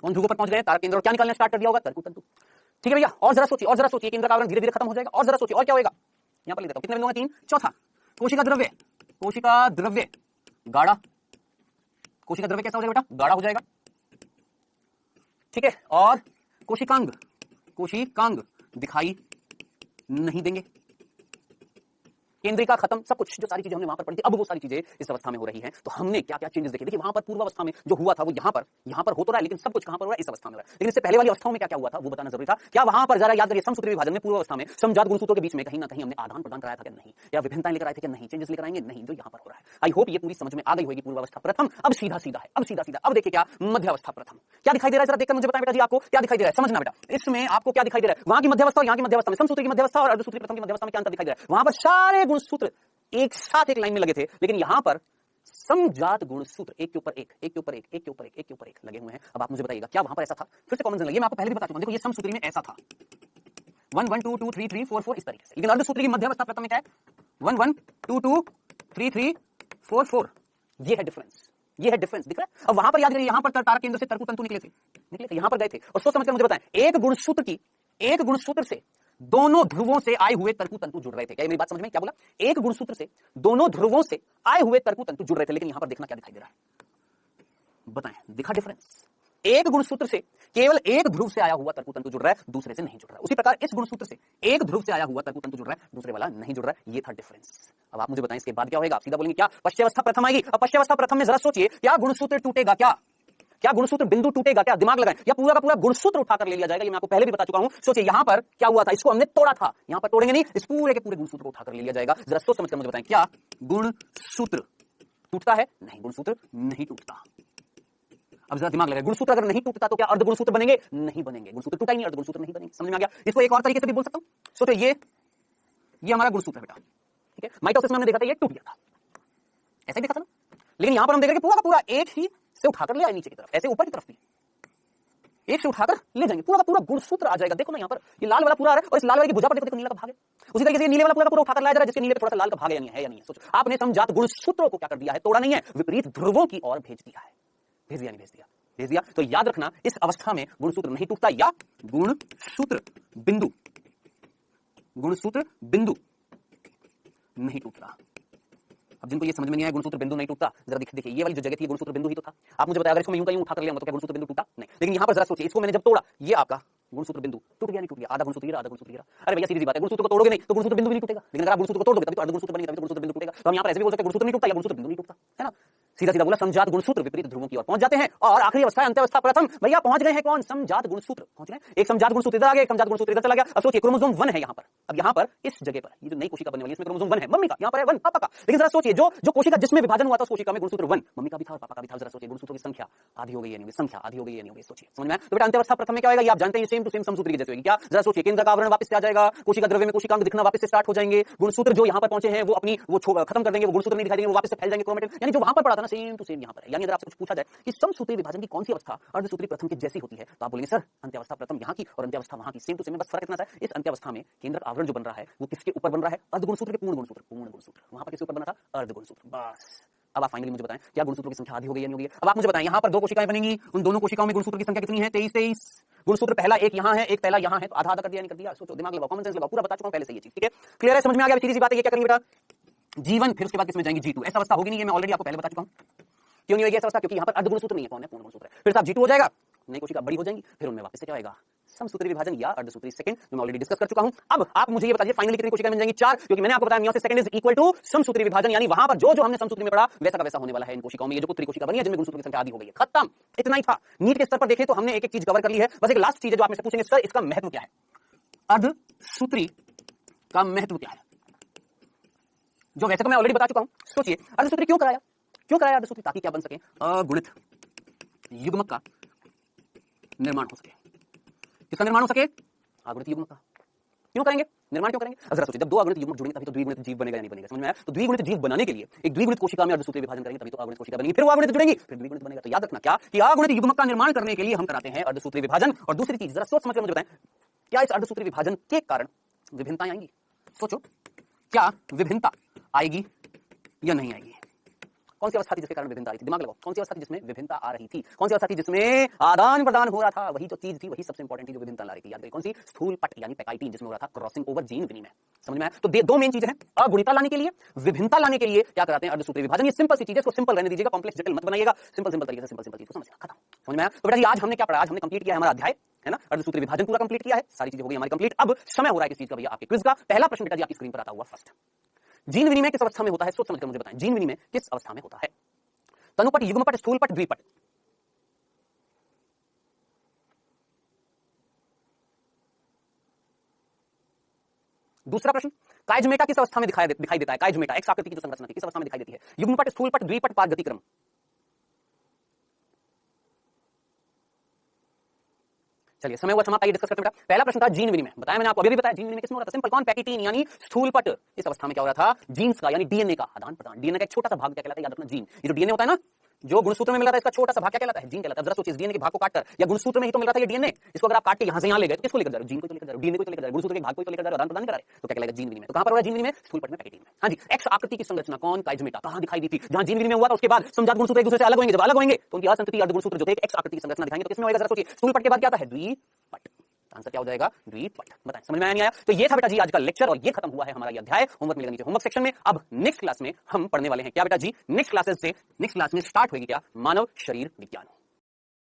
उन ध्रुवों पर पहुंच गए तारक केंद्र, और क्या निकालना स्टार्ट कर दिया होगा? तरकु तंतु, ठीक है भैया। और जरा सोचिए, केंद्र का आवरण धीरे धीरे खत्म हो जाएगा, और जरा सोचिए और क्या होगा। यहां पर लिख देता हूं, कितने बिंदु हैं? 3। चौथा, कोशिका द्रव्य गाढ़ा। कोशिका द्रव्य कैसा हो जाएगा बेटा? गाढ़ा हो जाएगा, ठीक है। और कोशिकांग दिखाई नहीं देंगे। केंद्रिका खत्म, सब कुछ जो सारी चीजें हमने वहां पर पढ़ी थी, अब वो सारी चीजें इस अवस्था में हो रही हैं। तो हमने क्या क्या चेंजेस देखे? देखिए, वहां पर पूर्वावस्था में जो हुआ था वो यहाँ पर हो तो रहा है, लेकिन सब कुछ कहां पर हो रहा है? इस अवस्था में हो रहा है। लेकिन इससे पहले वाली अवस्थाओं में क्या क्या हुआ था वो बताना जरूरी था। क्या वहां पर जरा याद करिए, समसूत्री विभाजन में पूर्वावस्था में समजात गुणसूत्रों के बीच में कहीं ना कहीं हमने आदान प्रदान कराया था कि नहीं, या विभिन्नताएं लेकर आए थे कि नहीं, चेंजेस लेकर आएंगे नहीं, जो यहाँ पर हो रहा है। आई होप ये पूरी समझ में आ गई होगी। पूर्वावस्था प्रथम, अब सीधा है। अब देखिए क्या मध्यावस्था प्रथम क्या दिखाई दे रहा है, जरा देखकर मुझे बताएं बेटा जी, आपको क्या दिखाई दे रहा है? समझना बेटा, इसमें आपको क्या दिखाई दे रहा है? वहां की मध्यावस्था और यहाँ की मध्यावस्था में, समसूत्री की मध्यावस्था और अर्धसूत्री प्रथम की मध्यावस्था में क्या अंतर दिखाई दे रहा है? वहां पर सारे गुणसूत्र एक साथ एक लाइन में लगे थे, लेकिन यहां पर समजात गुणसूत्र एक के ऊपर एक लगे हुए हैं। अब आप मुझे बताइएगा, क्या वहां पर ऐसा था? फिर से कॉमन सेंस लगे, मैं आपको पहले भी बता चुका हूं। देखो, ये समसूत्री में ऐसा था 1 1 2 2 3 3 4 4 इस तरीके से, लेकिन अर्धसूत्री की मध्यावस्था प्रथम में क्या है? 1 1 2 2 3 3 4 4। ये है डिफरेंस, दिख रहा है? अब वहां पर याद करिए, यहां पर तारक केंद्र से तरकु तंतु निकले थे, यहां पर गए थे। और सोच समझकर मुझे बताएं, एक गुणसूत्र से दोनों ध्रुवों से आए हुए तरकु तंतु जुड़ रहे थे। क्या मेरी बात समझ में? क्या बोला? एक गुणसूत्र से दोनों ध्रुवों से आए हुए तरकु तंतु जुड़ रहे थे, लेकिन यहां पर देखना क्या दिखाई दे रहा है? बताएं, दिखा डिफरेंस? एक गुणसूत्र से केवल एक ध्रुव से आया हुआ तरकु तंतु जुड़ रहा है, दूसरे से नहीं जुड़ रहा है। उसी प्रकार इस गुणसूत्र से एक ध्रुव से आया हुआ तरकु तंतु जुड़ रहा है, दूसरे वाला नहीं जुड़ रहा है। ये था डिफरेंस। अब आप मुझे बताएं, इसके बाद क्या होगा? आप सीधा बोलेंगे क्या? पश्चावस्था प्रथम आएगी। अब पश्चावस्था प्रथम में जरा सोचिए, क्या गुणसूत्र टूटेगा? क्या गुणसूत्र बिंदु टूटेगा? क्या दिमाग लगाएं, या पूरा का पूरा गुणसूत्र उठाकर ले लिया जाएगा? ये मैं आपको पहले भी बता चुका हूं। सोचिए, यहां पर क्या हुआ था? इसको हमने तोड़ा था, यहां पर तोड़ेंगे नहीं, इस पूरे के पूरे गुणसूत्र को उठाकर ले लिया जाएगा। जरा सोच समझकर मुझे बताएं, क्या गुणसूत्र टूटता है? नहीं, गुणसूत्र नहीं टूटता। अब जरा दिमाग लगाएं, गुणसूत्र अगर नहीं टूटता तो क्या अर्ध गुणसूत्र बनेंगे? नहीं बनेंगे। गुणसूत्र टूटा ही नहीं, अर्ध गुणसूत्र नहीं बनेंगे। समझ में आ गया? इसको एक और तरीके से भी बोल सकता हूं। सोचिए, ये हमारा गुणसूत्र है बेटा, ठीक है। माइटोसिस में हमने देखा था ये टूट गया था, ऐसे देखा था ना। लेकिन यहां पर हम देख रहे हैं पूरा का पूरा एक ही से उठाकर ले आए नीचे की तरफ, ऐसे ऊपर की तरफ भी, एक से उठाकर ले जाएंगे, पूरा का पूरा गुणसूत्र आ जाएगा। देखो ना यहाँ पर ये लाल वाला पूरा आ रहा है और इस लाल वाले की भुजा पर देखो नीला का भाग है। उसी तरीके से नीले वाला पूरा उठाकर लाया जा रहा है जिसके नीले पे थोड़ा सा लाल का भाग है या नहीं है। सोचो आपने समजात गुणसूत्रों को क्या कर दिया है, तोड़ा नहीं है, विपरीत ध्रुवों की ओर भेज दिया है। भेज दिया नहीं भेज दिया? भेज दिया। तो याद रखना इस अवस्था में गुणसूत्र नहीं टूटता या गुणसूत्र बिंदु नहीं टूटता। अब जिनको ये समझ में नहीं आया गुणसूत्र बिंदु नहीं टूटता, जरा देखिए ये वाली जो जगह थी गुणसूत्र बिंदु ही तो था। आप मुझे बताया अगर इसको मैं यूं का यूं उठा कर लिया तो क्या गुणसूत्र बिंदु टूटा? नहीं। लेकिन यहां पर जरा सोचिए, इसको मैंने जब तोड़ा, ये आपका गुणसूत्र बिंदु टूट गया नहीं टूट गया? आधा गुणसूत्र गिरा, आधा गुणसूत्र गिरा। अरे भैया सीधी सी बात है, गुणसूत्र को तोड़ोगे नहीं तो गुणसूत्र बिंदु भी नहीं टूटेगा। लेकिन अगर आप गुणसूत्र को तोड़ दोगे तभी तो अर्ध गुणसूत्र बनेगा, तभी तो गुणसूत्र बिंदु टूटेगा। तो हम यहां पर ऐसे भी बोल सकते हैं गुणसूत्र नहीं टूटता या गुणसूत्र बिंदु नहीं टूटता, है ना? सीधा सीधा बोला समजात गुणसूत्र विपरीत ध्रुवों की ओर पहुंच जाते हैं। और आखिरी अवस्था अंत्यावस्था प्रथम, भैया पहुंच गए हैं कौन? समजात गुणसूत्र पहुंच गए। एक समजात गुणसूत्र इधर आ गया, एक समजात गुणसूत्र इधर चला गया। अब सोचिए क्रोमोसोम 1 है यहाँ पर। अब यहाँ पर इस जगह पर ये जो नई कोशिका बनने वाली है इसमें क्रोमोसोम 1 है, मम्मी का यहाँ पर है 1 पापा का। लेकिन जरा सोचिए जो कोशिका जिसमें विभाजन हुआ था उस कोशिका में गुणसूत्र 1 मम्मी का भी था और पापा का भी था। जरा सोचिए गुणसूत्रों की संख्या आधी हो गई है नहीं, संख्या आधी हो गई है नहीं होगी, सोचिए समझ में? तो बेटा अंत्यावस्था प्रथम में क्या होगा ये आप जानते हैं, सेम टू सेम समसूत्र की जैसे होगी। क्या? जरा सोचिए केंद्र का आवरण वापस से आ जाएगा, कोशिका द्रव्य में कोशिकांग दिखना वापस से स्टार्ट हो जाएंगे, गुणसूत्र जो यहाँ पर पहुंचे हैं वो अपनी वो खत्म कर देंगे, वो गुणसूत्र नहीं दिखाई देंगे, वो वापस से फैल जाएंगे क्रोमेटिन। यानी जो वहां पर पड़ा था ना सेम टू सेम यहाँ पर है। यानी अगर आपसे कुछ पूछा जाए कि समसूत्री विभाजन की कौन सी अवस्था अर्धसूत्री प्रथम की जैसी होती है तो आप बोलेंगे सर अंत्यावस्था प्रथम यहाँ की और अंत्यावस्था वहां की सेम टू सेम। बस फर्क इतना सा है, इस अंत्यावस्था में केंद्रक आवरण जो बन रहा है वो किसके ऊपर बन रहा है? अर्ध गुणसूत्र के पूर्ण गुणसूत्र। वहां पर किसके ऊपर बना था? अर्ध गुणसूत्र। बस अब आप फाइनली मुझे बताएं क्या गुणसूत्रों की संख्या आधी हो गई या नहीं हो गई? अब आप मुझे बताएं यहाँ पर 2 कोशिकाएं बनेंगी, उन दोनों कोशिकाओं में गुणसूत्र की संख्या कितनी है? 23 गुणसूत्र। पहला एक यहाँ है, एक पहला यहाँ है, तो आधा आधा कर दिया नहीं कर दिया? सोचो, दिमाग लगाओ, कॉमन सेंस लगाओ, पूरा बता चुका हूं पहले से ये चीज, ठीक है? क्लियर है, समझ में आ गया? सीधी सी बात है, ये क्या करेंगे बेटा? G1, फिर उसके बाद किसमें जाएंगे? G2। ऐसा अवस्था होगी नहीं, ये मैं ऑलरेडी आपको पहले बता चुका हूं। क्यों नहीं होगी ऐसा अवस्था? क्योंकि यहाँ पर अर्ध गुणसूत्र नहीं है, कौन है? पूर्ण गुणसूत्र है। फिर साहब G2 हो जाएगा, नई कोशिका बड़ी हो जाएंगी, फिर उनमें वापस से क्या होगा? समसूत्री विभाजन या अर्धसूत्री सेकंड, जो मैं ऑलरेडी डिस्कस कर चुका हूं। अब आप मुझे ये बताइए फाइनली कितनी कोशिकाएं बन जाएंगी? 4, क्योंकि मैंने आपको बताया meiosis second is equal to समसूत्री विभाजन। यानी वहां पर जो हमने समसूत्री में पढ़ा वैसा का वैसा होने वाला है इन कोशिकाओं में। ये जो पुत्री कोशिका बनी है जिनमें गुणसूत्र की संख्या आधी हो गई है, खत्म, इतना ही था। नीट के स्तर पर देखें तो हमने एक एक चीज कवर कर ली है। बस एक लास्ट चीज है जो आप मुझसे पूछेंगे, सर इसका महत्व क्या है? अर्धसूत्री का महत्व क्या है? जो वैसे तो मैं ऑलरेडी बता चुका हूं। सोचिए अर्धसूत्री क्यों कराया? अर्धसूत्री? ताकि क्या बन सके? अगुणित युग्मक का निर्माण हो सके। किसका निर्माण हो सके? अगुणित युग्मक का। क्यों करेंगे निर्माण? क्यों करेंगे? जरा सोचिए, जब 2 अगुणित युग्मक जुड़ेंगे तभी तो द्विगुणित जीव बनेगा या नहीं बनेगा? समझ में आया? तो द्विगुणित जीव बनाने के लिए एक द्विगुणित कोशिका में अर्धसूत्री विभाजन करेंगे तभी तो अगुणित कोशिका बनेगी, फिर वो अगुणित जुड़ेंगी, फिर द्विगुणित बनेगा। तो याद रखना क्या कि अगुणित युग्मक का निर्माण करने के लिए हम कराते हैं अर्धसूत्री विभाजन। और दूसरी चीज जरा सोच समझ कर मुझे बताएं, क्या इस अर्धसूत्री विभाजन के कारण विभिन्नताएं आएंगी? सोचो, क्या विभिन्नता आएगी या नहीं आएगी? कौन सी अवस्था थी जिसके कारण विभिन्नता आई थी? दिमाग लगाओ, कौन सी अवस्था थी जिसमें विभिन्नता आ रही थी? कौन सी अवस्था थी जिसमें आदान प्रदान हो रहा था? वही जो चीज थी वही सबसे इंपॉर्टेंट थी जो विभिन्नता ला रही थी। याद करिए कौन सी? स्थूल पट यानी पैकाइटिन, जिसमें हो रहा था क्रॉसिंग ओवर जीन विनिमय। समझ में आया? तो 2 मेन चीजें हैं, अगुणिता लाने के लिए, विभिन्नता लाने के लिए क्या कराते हैं? अर्धसूत्री विभाजन। ये सिंपल सी चीज है, इसको सिंपल रहने दीजिएगा, कॉम्प्लेक्स जटिल मत बनाइएगा, सिंपल तरीके से सिंपल चीज को समझना, खत्म। समझ में आया? तो बेटा जी आज हमने क्या पढ़ा? आज हमने कंप्लीट किया है हमारा अध्याय, है ना? अर्धसूत्री विभाजन पूरा कंप्लीट किया है, सारी चीजें हो गई हमारी कंप्लीट। अब समय हो रहा है किस चीज का? भैया आपके क्विज का। पहला प्रश्न बेटा जी आपकी स्क्रीन पर आता हुआ फर्स्ट, जीन विनिमय किस अवस्था में होता है? सोच समझकर मुझे बताएं, जीन विनिमय किस अवस्था में होता है? तनुपट, युग्मपट, स्थूलपट, द्विपट? दूसरा प्रश्न, काइजमेटा किस अवस्था में दिखाई देता है? काइजमेटा एक्स आकृति की जो संरचना थी किस अवस्था में दिखाई देती है? युग्मपट, स्थूलपट, द्विपट, पारगतिक्रम? चलिए समय हुआ समाप्त, आइए डिस्कस करते हैं बेटा। पहला प्रश्न था जीन विनिमय, बताया मैंने आपको, अभी भी बताया जीन विनिमय किसमें हो रहा था? सिंपल, कौन? पैकिटीन यानी स्थूलपट। इस अवस्था में क्या हो रहा था? जीन्स का यानी डीएनए का आदान प्रदान। डीएनए का एक छोटा सा भाग क्या कहलाता है? याद रखना, जीन। ये जो डीएनए होता है ना, जो गुणसूत्र में मिल रहा था, इसका छोटा सा भाग क्या कहलाता है? जीन कहलाता है। जरा सोचिए, डीएनए के भाग को काटकर, या गुणसूत्र में ही तो मिल रहा था ये डीएनए, इसको अगर आप काट के यहां से यहां ले गए तो किसको लेकर जा रहे हो? जीन को तो लेकर जा रहे हो, डीएनए को तो लेकर जा रहे हो, गुणसूत्र के भाग को तो लेकर जा रहे हो, आदान प्रदान करा रहे हो, तो क्या कहलाएगा? जीन विनिमय। तो कहां पर हो रहा है जीन विनिमय? स्थूलपट में, पैकिटीन में। हां जी, एक्स आकृति की संरचना कौन? काइजमेटा। कहां दिखाई दी थी? जहां जीन विनिमय हुआ था उसके बाद समजात गुणसूत्र एक दूसरे से अलग होंगे, जब अलग होंगे तो उनकी असंतति अर्ध गुणसूत्र जो थे एक्स आकृति की संरचना दिखाएंगे, तो किसमें होगा? जरा सोचिए, स्थूलपट के बाद क्या आता है? द्विपट। आंसर क्या हो जाएगा? द्विपट। बताएं, समझ में आया नहीं आया? तो ये था बेटा जी आज का लेक्चर और ये खत्म हुआ है हमारा ये अध्याय। होमवर्क मिलेगा नीचे होमवर्क सेक्शन में। अब नेक्स्ट क्लास में हम पढ़ने वाले हैं क्या बेटा जी? नेक्स्ट क्लास में स्टार्ट होगी क्या? मानव शरीर विज्ञान।